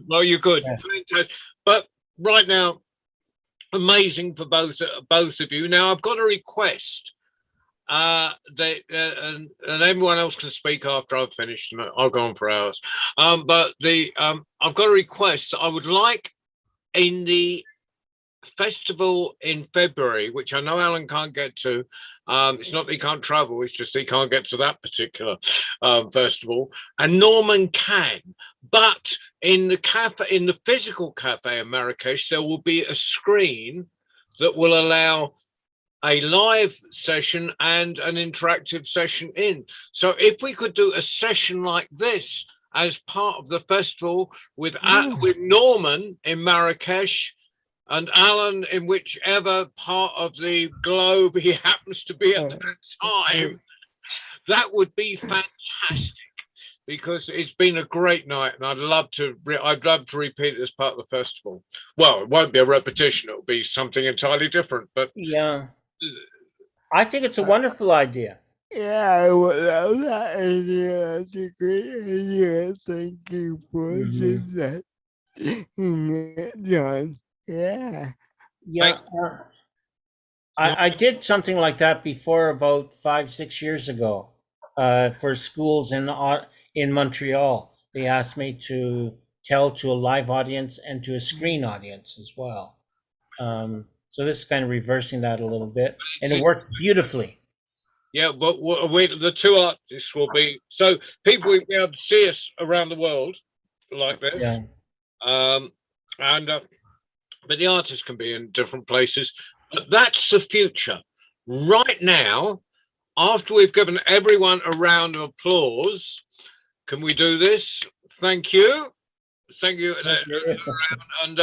Well, you're good. Yeah. Fantastic. But right now, amazing for both of you. Now, I've got a request. And everyone else can speak after I've finished, and I'll go on for hours. But I've got a request. I would like in the festival in February, which I know Alan can't get to. It's not that he can't travel, it's just he can't get to that particular festival. And Norman can. But in the physical cafe in Marrakesh, there will be a screen that will allow a live session and an interactive session in. So if we could do a session like this as part of the festival with Norman in Marrakesh and Alan in whichever part of the globe he happens to be at that time, that would be fantastic. because it's been a great night, and I'd love to repeat it as part of the festival. Well, it won't be a repetition; it'll be something entirely different. But Yeah, I think it's a wonderful idea. Yeah, I would love that idea. That's a great idea. Thank you for Mhm. suggesting it, John. Yeah. Yeah, I did something like that before about 5, 6 years ago for schools in Montreal. They asked me to tell to a live audience and to a screen audience as well. So this is kind of reversing that a little bit, and it worked beautifully. yeah, but the two artists will be so people will be able to see us around the world like this. Yeah. And but the artists can be in different places. But that's the future. Right now, after we've given everyone a round of applause, can we do this? Thank you. Thank you. And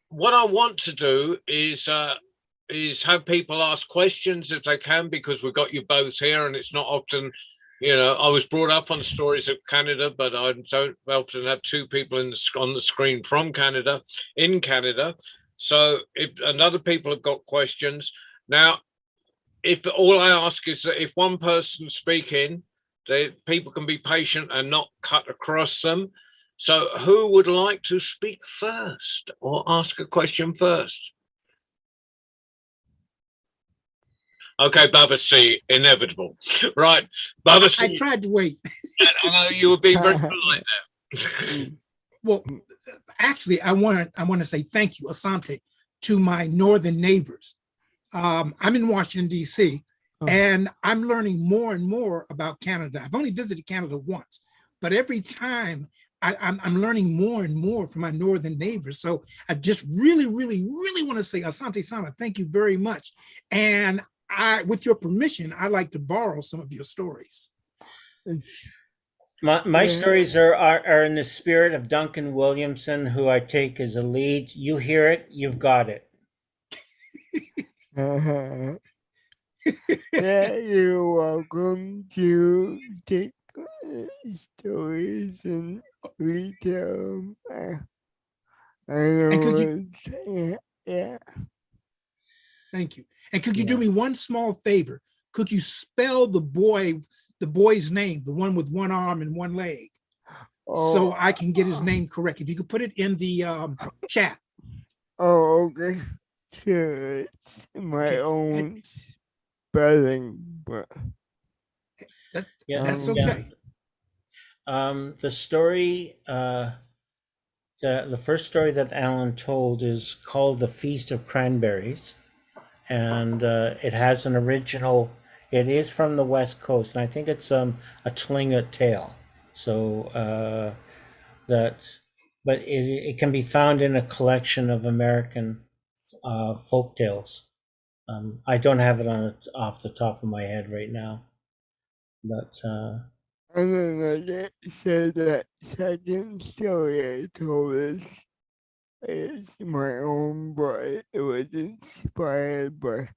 what I want to do is have people ask questions if they can, because we've got you both here, and it's not often, I was brought up on stories of Canada, but I don't often have two people on the screen from Canada, in Canada. So if other people have got questions now, if all I ask is that if one person's speaking, people can be patient and not cut across them. So who would like to speak first or ask a question first? Okay, Baba C, inevitable. Right, Baba C. I tried to wait. I know you were being very polite there. Well, actually, I want to say thank you, Asante, to my northern neighbors. I'm in Washington, D.C., and I'm learning more and more about Canada. I've only visited Canada once, but every time I'm learning more and more from my northern neighbors. So I just really, really, really want to say, Asante Sama, thank you very much. And with your permission, I'd like to borrow some of your stories. My stories are in the spirit of Duncan Williamson, who I take as a lead. You hear it, you've got it. Yeah, you're welcome to take stories and retell them. I know yeah. Thank you. And could you do me one small favor? Could you spell the boy's name, the one with one arm and one leg, so I can get his name correct? If you could put it in the chat. Oh, okay. Sure, it's my own spelling, but that's okay. The story, the first story that Alan told is called The Feast of Cranberries, and it has an original. It is from the West Coast, and I think it's a Tlingit tale. So but it can be found in a collection of American folk tales. I don't have it off the top of my head right now, but and then I said that second story I told is my own, but it was inspired by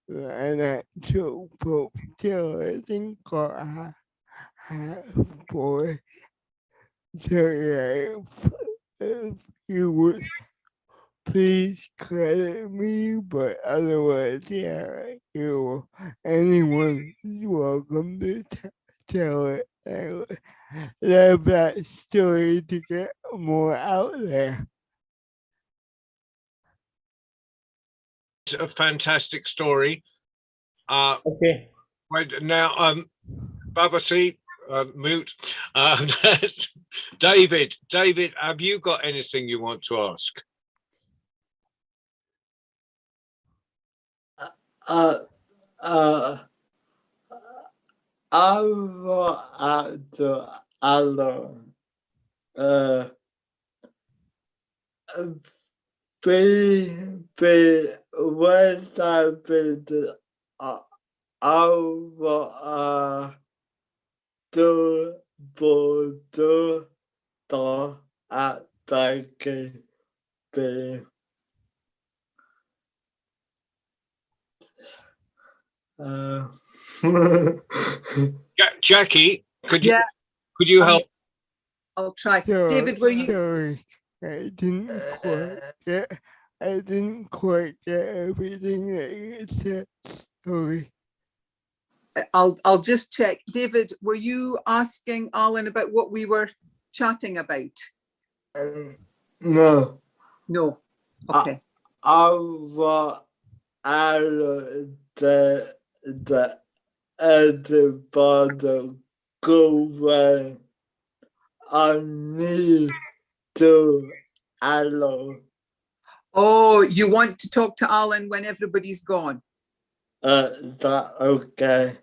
an actual folk tale, I think, called Half Boy. So yeah, if you would please credit me, but otherwise, yeah, anyone is welcome to tell it. I would love that story to get more out there. It's a fantastic story. okay. Right now, Baba C, mute. David, have you got anything you want to ask? I want to Alan. What happened? I want to do the attacking. Jackie, Yeah, could you um, help? I'll try. So, David, were you? sorry, I didn't quite get. I didn't quite get everything that you said. Sorry. I'll just check. David, were you asking Alan about what we were chatting about? No, No. Okay. I want the everybody go where I need to alone. Oh, you want to talk to Alan when everybody's gone? That okay?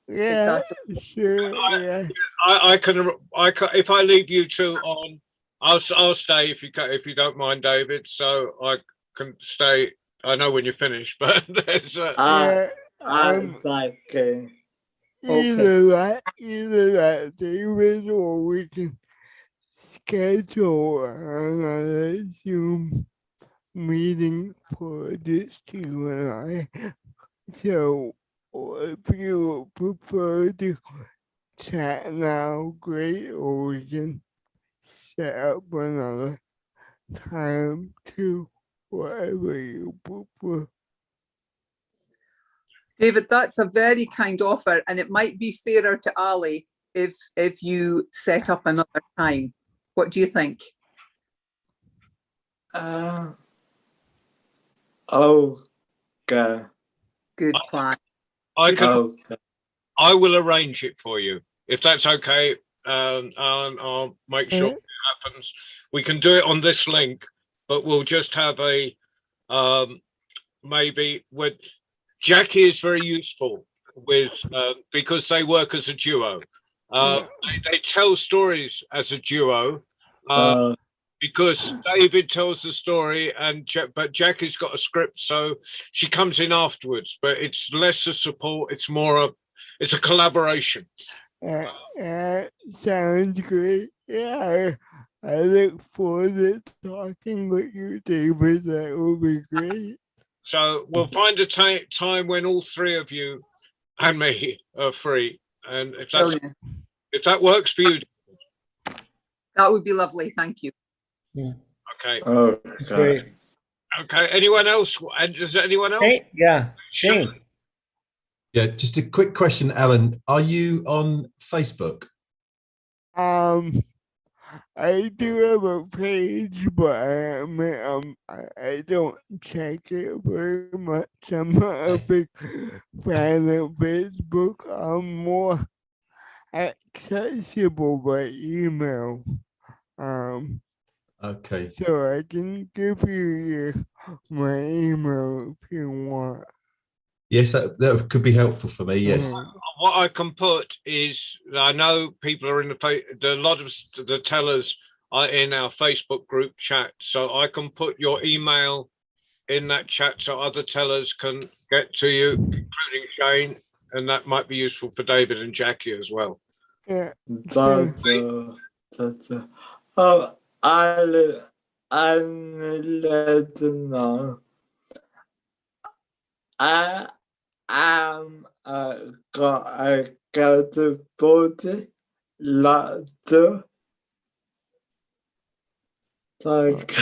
Yeah, that sure. Yeah. I can. If I leave you two on, I'll stay if you don't mind, David. So I can stay. I know when you're finished, but there's. Yeah. I'm thinking. Either that, David, or we can schedule another Zoom meeting for just you and I. So, if you prefer to chat now, great, or we can set up another time to whatever you prefer. David, that's a very kind offer, and it might be fairer to Ali if you set up another time. What do you think? Okay. Good plan. I can. Okay. I will arrange it for you if that's okay. I'll make sure it happens. We can do it on this link, but we'll just have a maybe with Jackie is very useful with because they work as a duo. They tell stories as a duo because David tells the story but Jackie's got a script, so she comes in afterwards. But it's less a support; it's more it's a collaboration. Sounds great. Yeah, I look forward to talking with you, David. That will be great. So we'll find a time when all three of you and me are free, and if that works for you, that would be lovely. Thank you. Yeah. Okay. Okay. Okay. Anyone else? Does anyone else? Hey, yeah, Shane. Yeah, just a quick question, Alan. Are you on Facebook? I do have a page, but I don't check it very much. I'm not a big fan of Facebook. I'm more accessible by email. Okay. So I can give you my email if you want. Yes, that could be helpful for me. Yes. What I can put is I know people are in a lot of the tellers are in our Facebook group chat, so I can put your email in that chat so other tellers can get to you, including Shane, and that might be useful for David and Jackie as well. Yeah. I'm let know. I am got a body latte. Like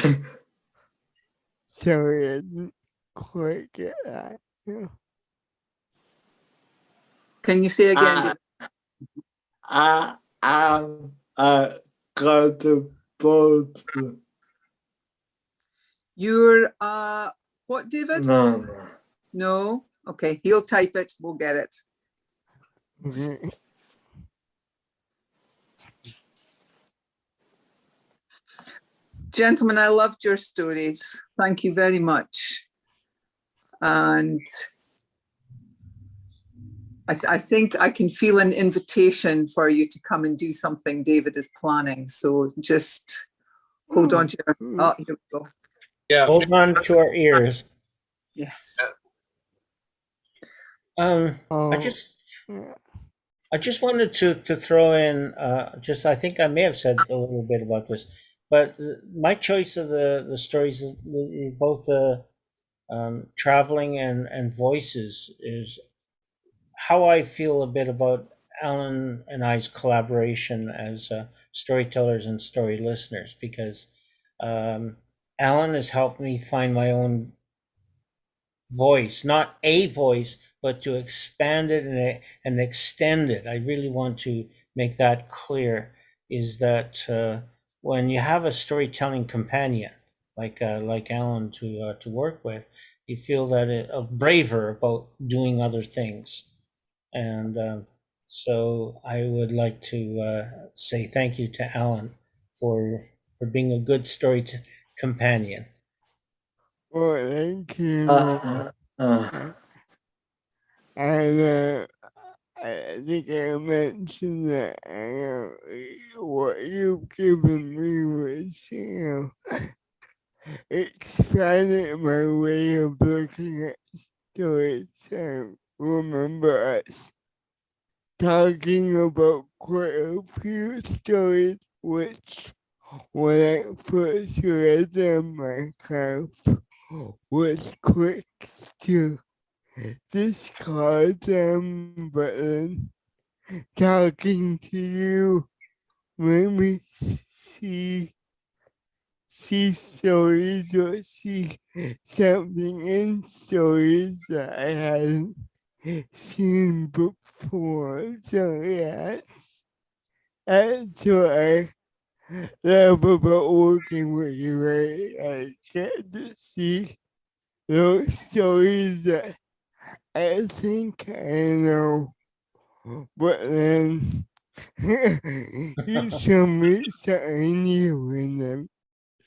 Sorry, I didn't quite get that. Yeah. Can you say again, David? I am got a body. You're what, David? No. No. Okay, he'll type it. We'll get it. Okay. Gentlemen, I loved your stories. Thank you very much. And I think I can feel an invitation for you to come and do something David is planning. So just hold on to your, oh, here we go. Yeah. Hold on to our ears. Yes. I just wanted to throw in I think I may have said a little bit about this, but my choice of the stories, both traveling and voices, is how I feel a bit about Alan and I's collaboration as storytellers and story listeners, because um, Alan has helped me find my own voice, not a voice, but to expand it and extend it. I really want to make that clear, is that when you have a storytelling companion like Alan to work with, you feel that braver about doing other things. And so I would like to say thank you to Alan for being a good companion. Well, thank you. Uh, uh, And I think I mentioned that what you've given me was, expanded my way of looking at stories. I remember us talking about quite a few stories, which when I first read them, my kind of was quick to discard them, but then talking to you made me see stories or see something in stories that I hadn't seen before. So yeah, that's what I love about working with you, right? I get to see those stories that I think I know, but then you show me something new in them.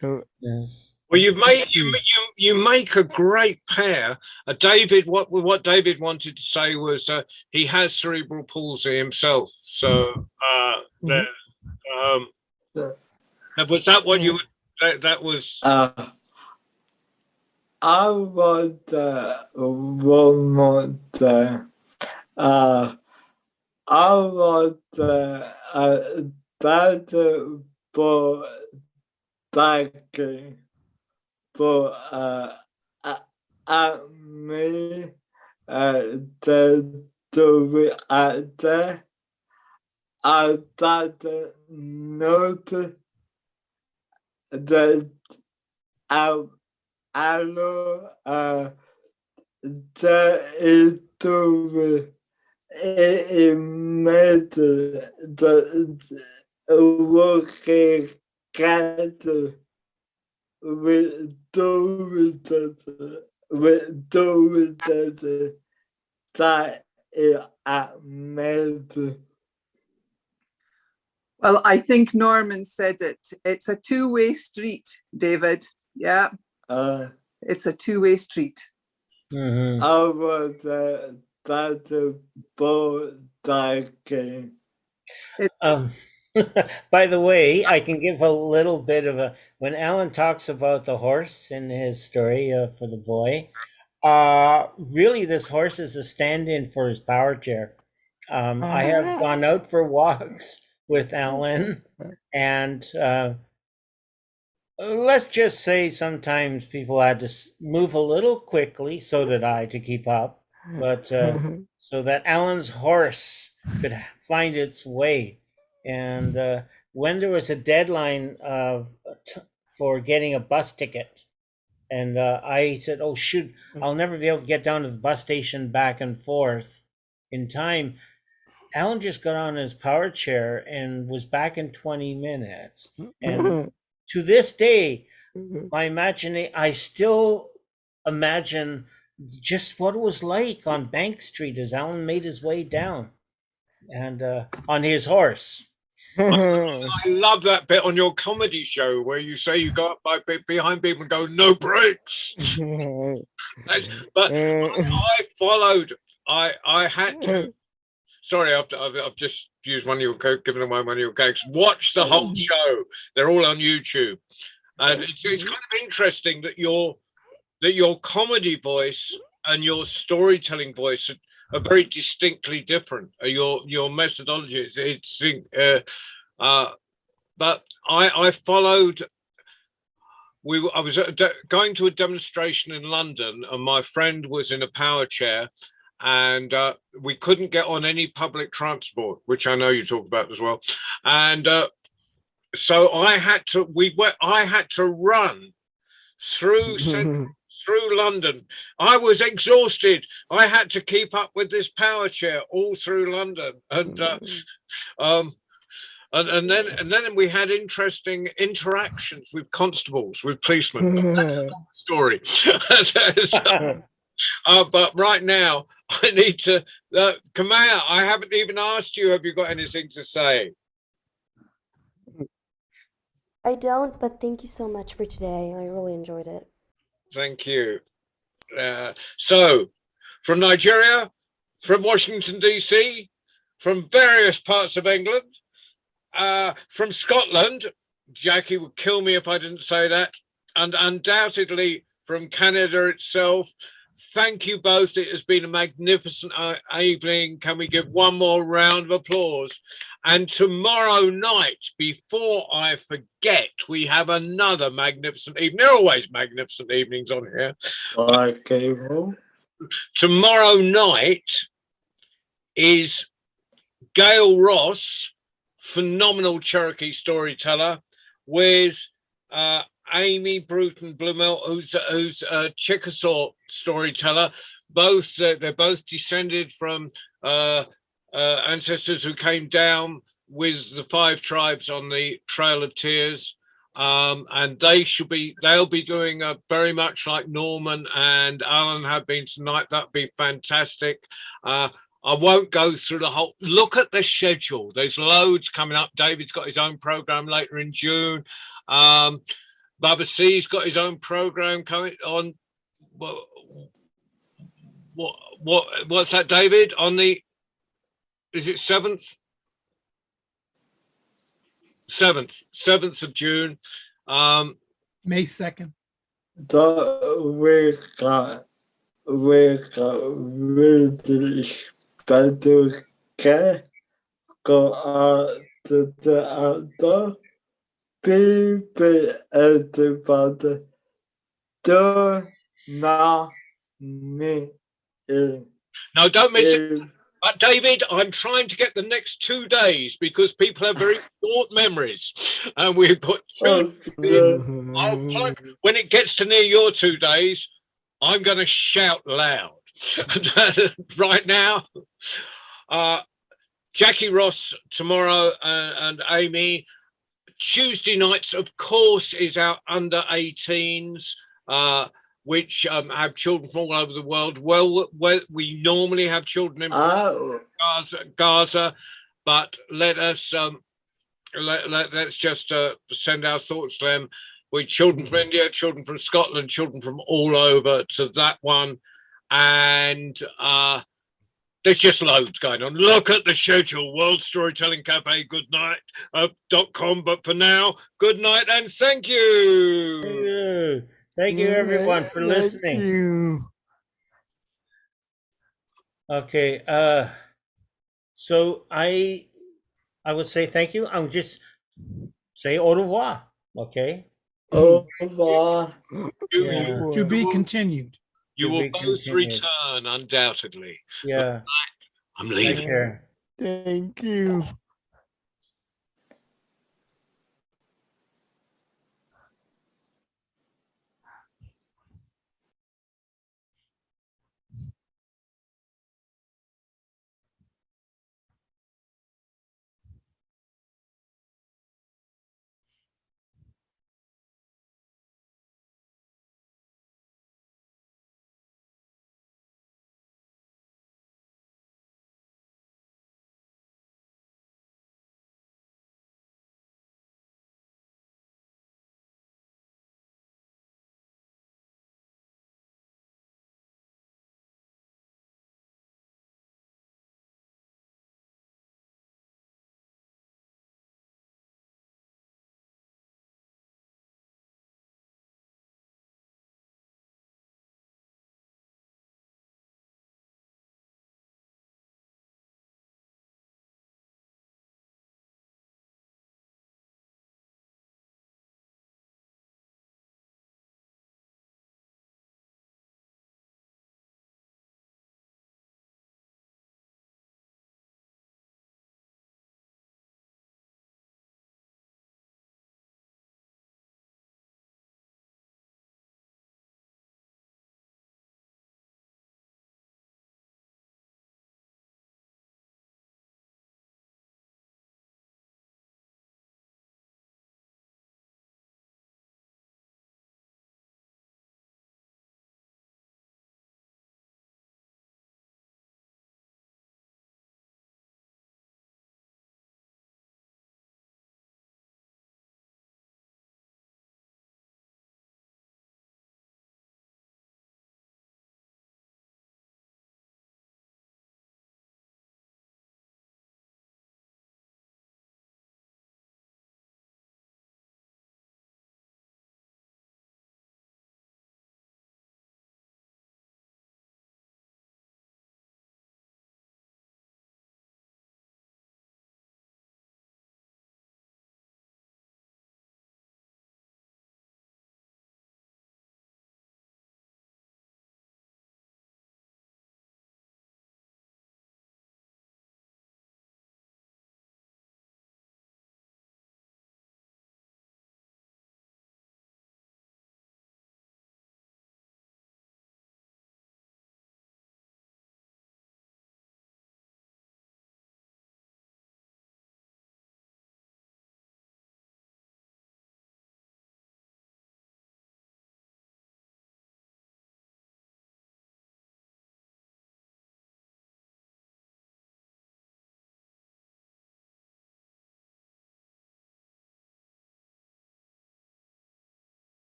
So Yes. Well, you make thank you. you make a great pair. David, what David wanted to say was he has cerebral palsy himself. So there, um, uh, was that what you that was? I want one more thing. I want that for thanking for at me the story actor. I didn't notice that I know the story. It made the working character with storyteller that it made. Well, I think Norman said it. It's a two-way street, David. Yeah, it's a two-way street. Mm-hmm. I was that boat thinking. By the way, I can give a little bit of a, when Alan talks about the horse in his story for the boy, really this horse is a stand-in for his power chair. I have gone out for walks with Alan, and let's just say sometimes people had to move a little quickly, so did I, to keep up, but so that Alan's horse could find its way. And when there was a deadline for getting a bus ticket, and I said, "Oh shoot, I'll never be able to get down to the bus station back and forth in time." Alan just got on his power chair and was back in 20 minutes. And to this day, I still imagine just what it was like on Bank Street as Alan made his way down and on his horse. I love that bit on your comedy show where you say you go up behind people and go no brakes. But I followed. I had to. Sorry, I've just used one of your given away one of your gags. Watch the whole show. They're all on YouTube, and it's kind of interesting that your comedy voice and your storytelling voice are very distinctly different. Your methodology, but I followed. I was going to a demonstration in London, and my friend was in a power chair, and we couldn't get on any public transport, which I know you talk about as well. And so I had to run through through London. I was exhausted. I had to keep up with this power chair all through London, and then we had interesting interactions with constables, with policemen. But that's another story. But right now, I need to. Kamaya, I haven't even asked you. Have you got anything to say? I don't, but thank you so much for today. I really enjoyed it. Thank you. So, from Nigeria, from Washington, D.C., from various parts of England, from Scotland, Jackie would kill me if I didn't say that, and undoubtedly from Canada itself. Thank you both. It has been a magnificent evening. Can we give one more round of applause? And tomorrow night, before I forget, we have another magnificent evening. There are always magnificent evenings on here. Okay. Tomorrow night is Gail Ross, phenomenal Cherokee storyteller, with Amy Bruton Blumel, who's a Chickasaw storyteller. They're both descended from ancestors who came down with the 5 tribes on the Trail of Tears, and they'll be doing very much like Norman and Alan have been tonight. That'd be fantastic. I won't go through the whole. Look at the schedule. There's loads coming up. David's got his own program later in June. Baba C's got his own program coming on. What's that, David? On the, is it 7th? 7th of June. May 2nd. We got really special care. Go out to the outdoor. People everybody do not meet in. No, don't miss it. But David, I'm trying to get the next 2 days because people have very short memories, and we put 2. I'll plug, when it gets to near your 2 days, I'm going to shout loud. Right now, Jackie Ross tomorrow and Amy. Tuesday nights, of course, is our under 18s, which have children from all over the world. Well, we normally have children in Gaza, but let us let's just send our thoughts to them. With children from India, children from Scotland, children from all over to that one, and there's just loads going on. Look at the schedule. World Storytelling Cafe, goodnight.com. But for now, good night and thank you. Thank you, everyone, for listening. Okay. So I would say thank you. I would just say au revoir. Okay. Au revoir. To be continued. You will both return, undoubtedly. Yeah. I'm leaving. Thank you.